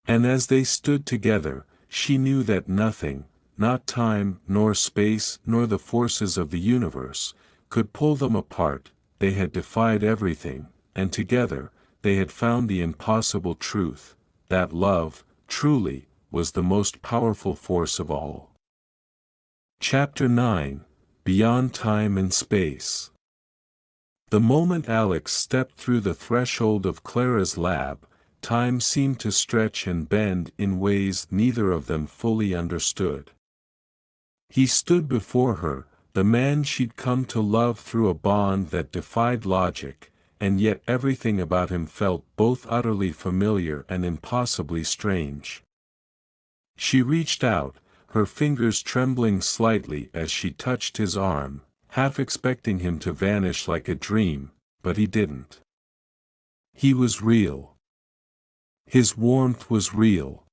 And as they stood together, she knew that nothing, not time, nor space, nor the forces of the universe, could pull them apart. They had defied everything, and together, they had found the impossible truth, that love, truly, was the most powerful force of all. Chapter 9: Beyond Time and Space. The moment Alex stepped through the threshold of Clara's lab, time seemed to stretch and bend in ways neither of them fully understood. He stood before her, the man she'd come to love through a bond that defied logic, and yet everything about him felt both utterly familiar and impossibly strange. She reached out, her fingers trembling slightly as she touched his arm, half expecting him to vanish like a dream, but he didn't. He was real. His warmth was real.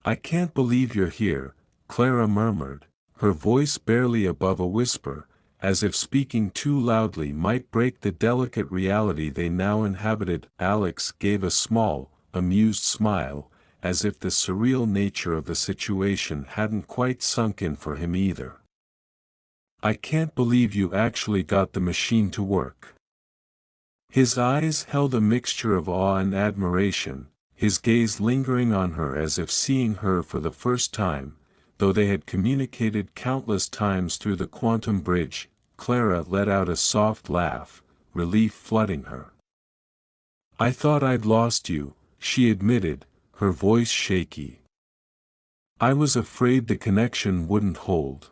"I can't believe you're here," Clara murmured, her voice barely above a whisper, as if speaking too loudly might break the delicate reality they now inhabited. Alex gave a small, amused smile, as if the surreal nature of the situation hadn't quite sunk in for him either. "I can't believe you actually got the machine to work." His eyes held a mixture of awe and admiration, his gaze lingering on her as if seeing her for the first time, though they had communicated countless times through the quantum bridge. Clara let out a soft laugh, relief flooding her. "I thought I'd lost you," she admitted, her voice shaky. "I was afraid the connection wouldn't hold.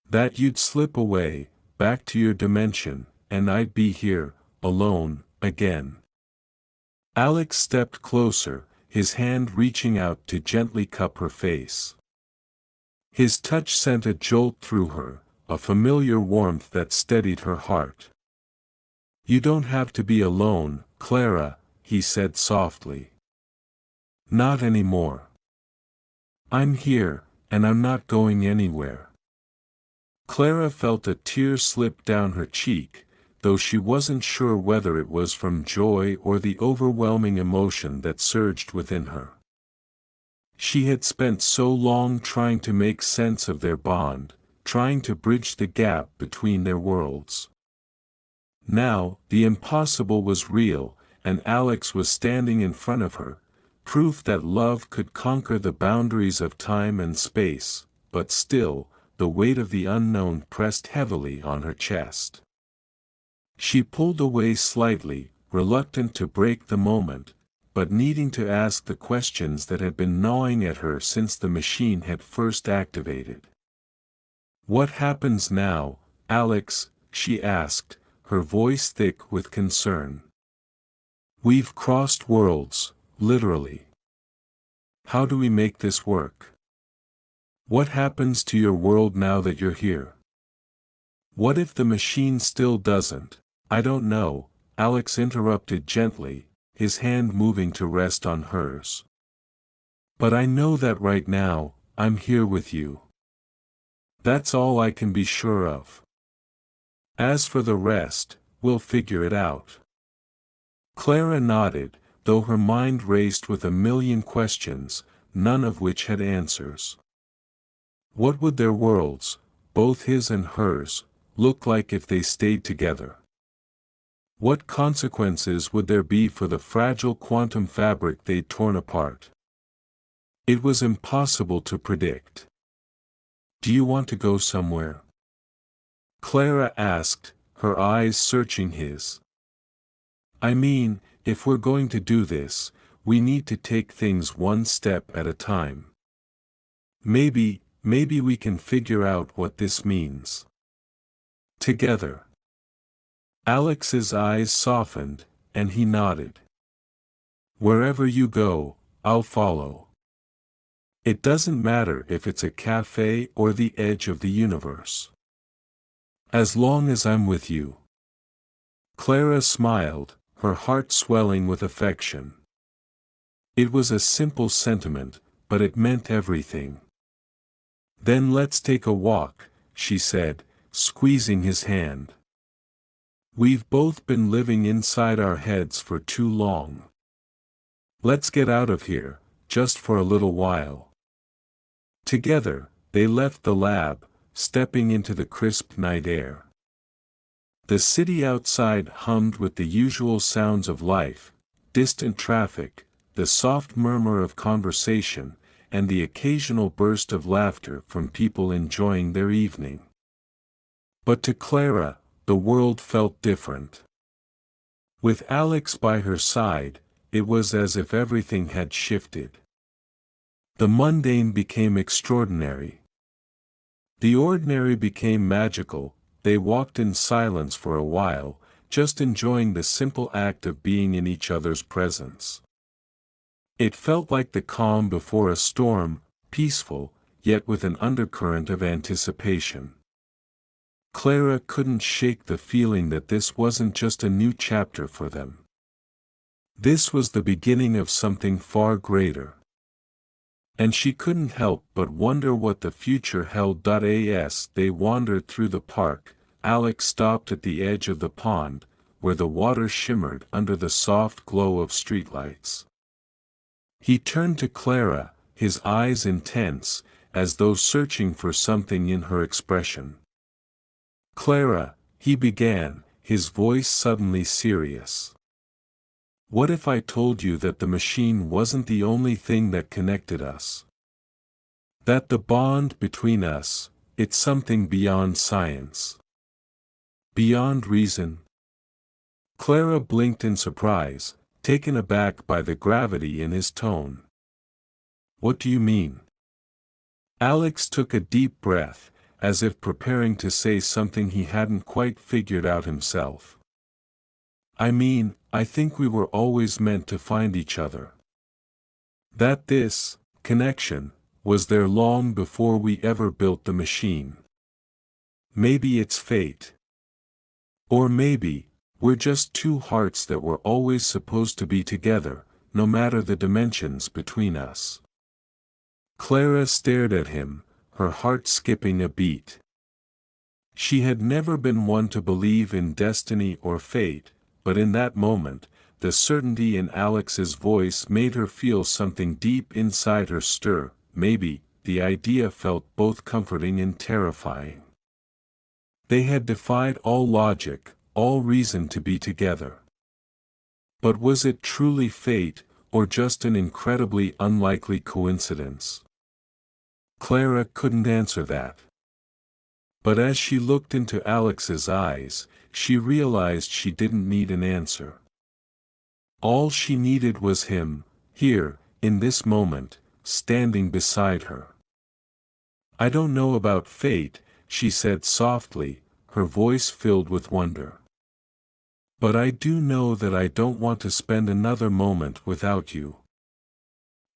That you'd slip away, back to your dimension, and I'd be here, alone, again." Alex stepped closer, his hand reaching out to gently cup her face. His touch sent a jolt through her, a familiar warmth that steadied her heart. "You don't have to be alone, Clara," he said softly. "Not anymore. I'm here, and I'm not going anywhere." Clara felt a tear slip down her cheek, though she wasn't sure whether it was from joy or the overwhelming emotion that surged within her. She had spent so long trying to make sense of their bond, trying to bridge the gap between their worlds. Now, the impossible was real, and Alex was standing in front of her, proof that love could conquer the boundaries of time and space. But still, the weight of the unknown pressed heavily on her chest. She pulled away slightly, reluctant to break the moment, but needing to ask the questions that had been gnawing at her since the machine had first activated. "What happens now, Alex?" she asked, her voice thick with concern. "We've crossed worlds, literally. How do we make this work? What happens to your world now that you're here? What if the machine still doesn't?" "I don't know," Alex interrupted gently, his hand moving to rest on hers. But I know that right now, I'm here with you. That's all I can be sure of. As for the rest, we'll figure it out. Clara nodded, though her mind raced with a million questions, none of which had answers. What would their worlds, both his and hers, look like if they stayed together? What consequences would there be for the fragile quantum fabric they'd torn apart? It was impossible to predict. Do you want to go somewhere? Clara asked, her eyes searching his. I mean, if we're going to do this, we need to take things one step at a time. Maybe we can figure out what this means. Together. Alex's eyes softened, and he nodded. Wherever you go, I'll follow. It doesn't matter if it's a cafe or the edge of the universe. As long as I'm with you. Clara smiled, her heart swelling with affection. It was a simple sentiment, but it meant everything. Then let's take a walk, she said, squeezing his hand. We've both been living inside our heads for too long. Let's get out of here, just for a little while. Together, they left the lab, stepping into the crisp night air. The city outside hummed with the usual sounds of life, distant traffic, the soft murmur of conversation, and the occasional burst of laughter from people enjoying their evening. But to Clara, the world felt different. With Alex by her side, it was as if everything had shifted. The mundane became extraordinary. The ordinary became magical. They walked in silence for a while, just enjoying the simple act of being in each other's presence. It felt like the calm before a storm, peaceful, yet with an undercurrent of anticipation. Clara couldn't shake the feeling that this wasn't just a new chapter for them. This was the beginning of something far greater. And she couldn't help but wonder what the future held. As they wandered through the park, Alex stopped at the edge of the pond, where the water shimmered under the soft glow of streetlights. He turned to Clara, his eyes intense, as though searching for something in her expression. Clara, he began, his voice suddenly serious. What if I told you that the machine wasn't the only thing that connected us? That the bond between us, it's something beyond science. Beyond reason? Clara blinked in surprise, taken aback by the gravity in his tone. What do you mean? Alex took a deep breath, as if preparing to say something he hadn't quite figured out himself. I mean, I think we were always meant to find each other. That this connection was there long before we ever built the machine. Maybe it's fate. Or maybe, we're just two hearts that were always supposed to be together, no matter the dimensions between us. Clara stared at him, her heart skipping a beat. She had never been one to believe in destiny or fate, but in that moment, the certainty in Alex's voice made her feel something deep inside her stir. Maybe, the idea felt both comforting and terrifying. They had defied all logic, all reason to be together. But was it truly fate, or just an incredibly unlikely coincidence? Clara couldn't answer that. But as she looked into Alex's eyes, she realized she didn't need an answer. All she needed was him, here, in this moment, standing beside her. I don't know about fate, she said softly, her voice filled with wonder. But I do know that I don't want to spend another moment without you.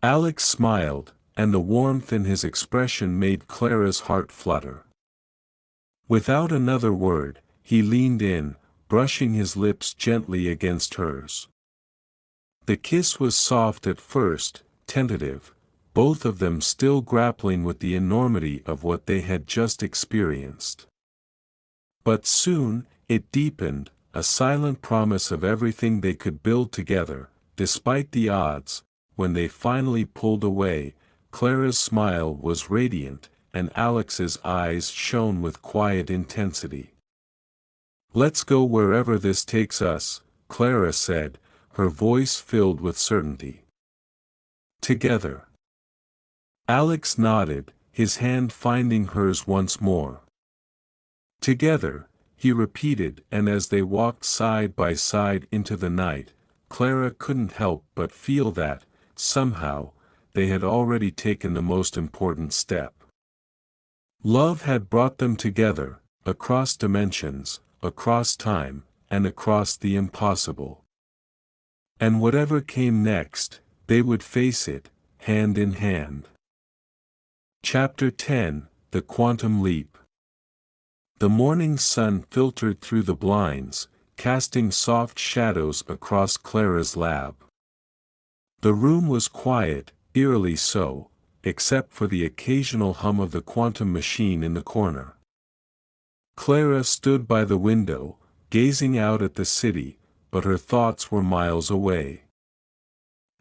Alex smiled, and the warmth in his expression made Clara's heart flutter. Without another word, he leaned in, brushing his lips gently against hers. The kiss was soft at first, tentative, both of them still grappling with the enormity of what they had just experienced. But soon, it deepened, a silent promise of everything they could build together, despite the odds. When they finally pulled away, Clara's smile was radiant, and Alex's eyes shone with quiet intensity. "Let's go wherever this takes us," Clara said, her voice filled with certainty. "Together." Alex nodded, his hand finding hers once more. "Together," he repeated, and as they walked side by side into the night, Clara couldn't help but feel that, somehow, they had already taken the most important step. Love had brought them together, across dimensions, across time, and across the impossible. And whatever came next, they would face it, hand in hand. Chapter 10: The Quantum Leap. The morning sun filtered through the blinds, casting soft shadows across Clara's lab. The room was quiet, eerily so, except for the occasional hum of the quantum machine in the corner. Clara stood by the window, gazing out at the city, but her thoughts were miles away.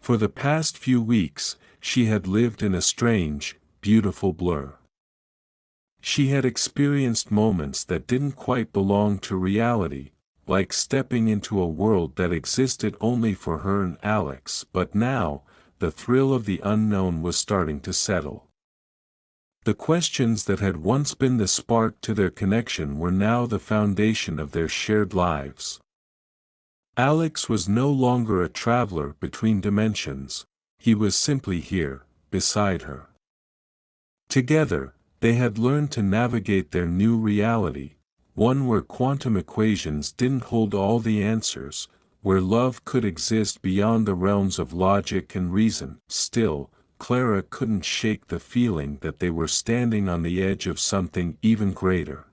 For the past few weeks, she had lived in a strange, beautiful blur. She had experienced moments that didn't quite belong to reality, like stepping into a world that existed only for her and Alex, but now, the thrill of the unknown was starting to settle. The questions that had once been the spark to their connection were now the foundation of their shared lives. Alex was no longer a traveler between dimensions, he was simply here, beside her. Together, they had learned to navigate their new reality, one where quantum equations didn't hold all the answers, where love could exist beyond the realms of logic and reason. Still, Clara couldn't shake the feeling that they were standing on the edge of something even greater.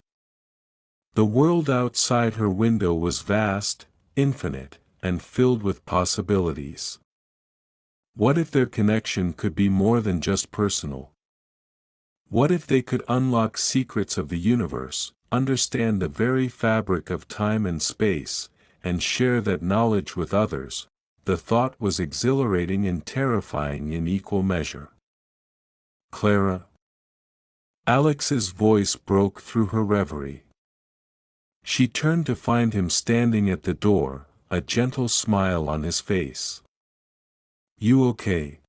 The world outside her window was vast, infinite, and filled with possibilities. What if their connection could be more than just personal? What if they could unlock secrets of the universe, understand the very fabric of time and space, and share that knowledge with others? The thought was exhilarating and terrifying in equal measure. "Clara?" Alex's voice broke through her reverie. She turned to find him standing at the door, a gentle smile on his face. "You okay?"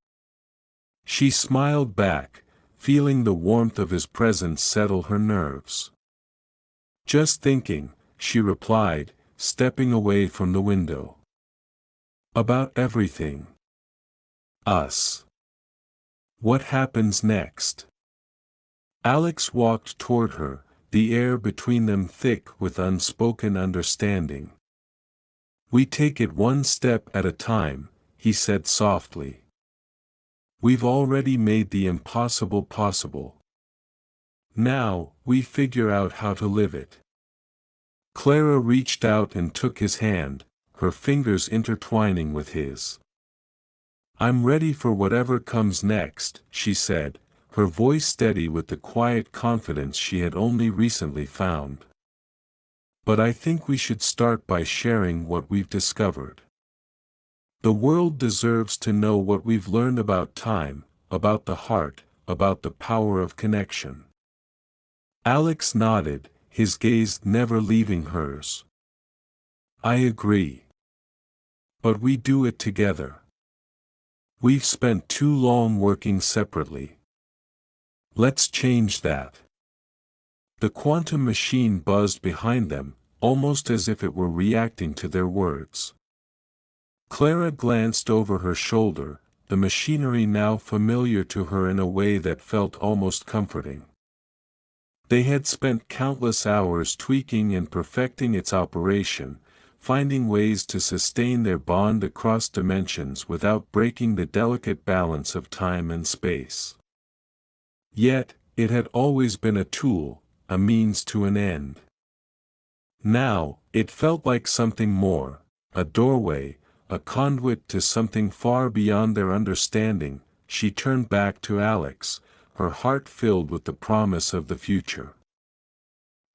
She smiled back, feeling the warmth of his presence settle her nerves. "Just thinking," she replied, stepping away from the window. "About everything. Us. What happens next?" Alex walked toward her, the air between them thick with unspoken understanding. "We take it one step at a time," he said softly. "We've already made the impossible possible. Now, we figure out how to live it." Clara reached out and took his hand, her fingers intertwining with his. "I'm ready for whatever comes next," she said, her voice steady with the quiet confidence she had only recently found. "But I think we should start by sharing what we've discovered. The world deserves to know what we've learned about time, about the heart, about the power of connection." Alex nodded, his gaze never leaving hers. "I agree. But we do it together. We've spent too long working separately. Let's change that." The quantum machine buzzed behind them, almost as if it were reacting to their words. Clara glanced over her shoulder, the machinery now familiar to her in a way that felt almost comforting. They had spent countless hours tweaking and perfecting its operation, finding ways to sustain their bond across dimensions without breaking the delicate balance of time and space. Yet, it had always been a tool, a means to an end. Now, it felt like something more, a doorway, a conduit to something far beyond their understanding. She turned back to Alex, her heart filled with the promise of the future.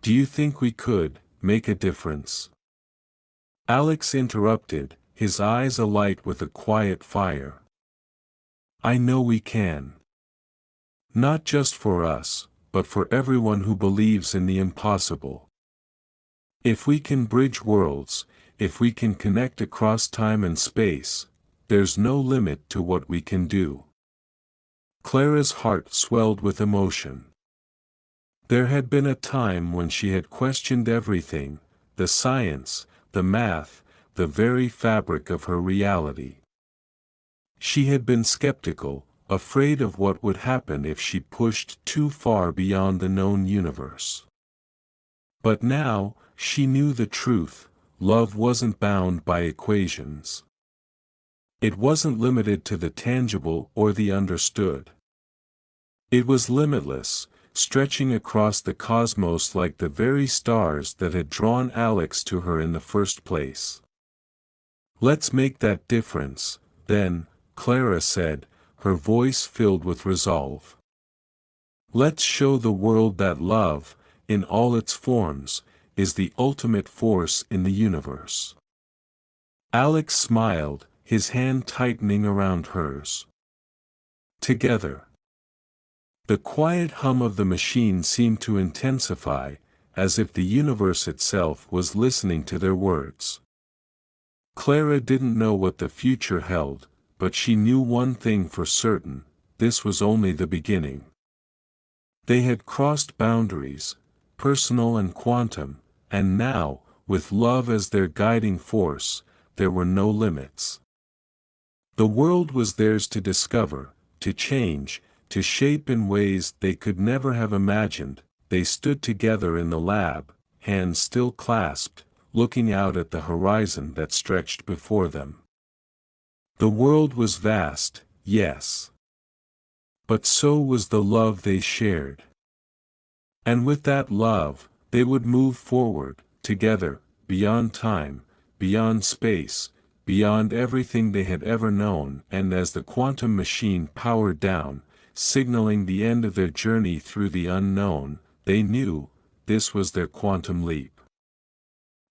"Do you think we could make a difference?" Alex interrupted, his eyes alight with a quiet fire. "I know we can. Not just for us, but for everyone who believes in the impossible. If we can bridge worlds, if we can connect across time and space, there's no limit to what we can do." Clara's heart swelled with emotion. There had been a time when she had questioned everything, the science, the math, the very fabric of her reality. She had been skeptical, afraid of what would happen if she pushed too far beyond the known universe. But now, she knew the truth: love wasn't bound by equations. It wasn't limited to the tangible or the understood. It was limitless, stretching across the cosmos like the very stars that had drawn Alex to her in the first place. "Let's make that difference, then," Clara said, her voice filled with resolve. "Let's show the world that love, in all its forms, is the ultimate force in the universe." Alex smiled, his hand tightening around hers. Together. The quiet hum of the machine seemed to intensify, as if the universe itself was listening to their words. Clara didn't know what the future held, but she knew one thing for certain: this was only the beginning. They had crossed boundaries, personal and quantum, and now, with love as their guiding force, there were no limits. The world was theirs to discover, to change, to shape in ways they could never have imagined. They stood together in the lab, hands still clasped, looking out at the horizon that stretched before them. The world was vast, yes. But so was the love they shared. And with that love, they would move forward, together, beyond time, beyond space, beyond everything they had ever known. And as the quantum machine powered down, signaling the end of their journey through the unknown, they knew this was their quantum leap.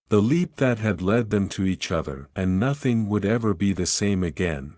The leap that had led them to each other, and nothing would ever be the same again.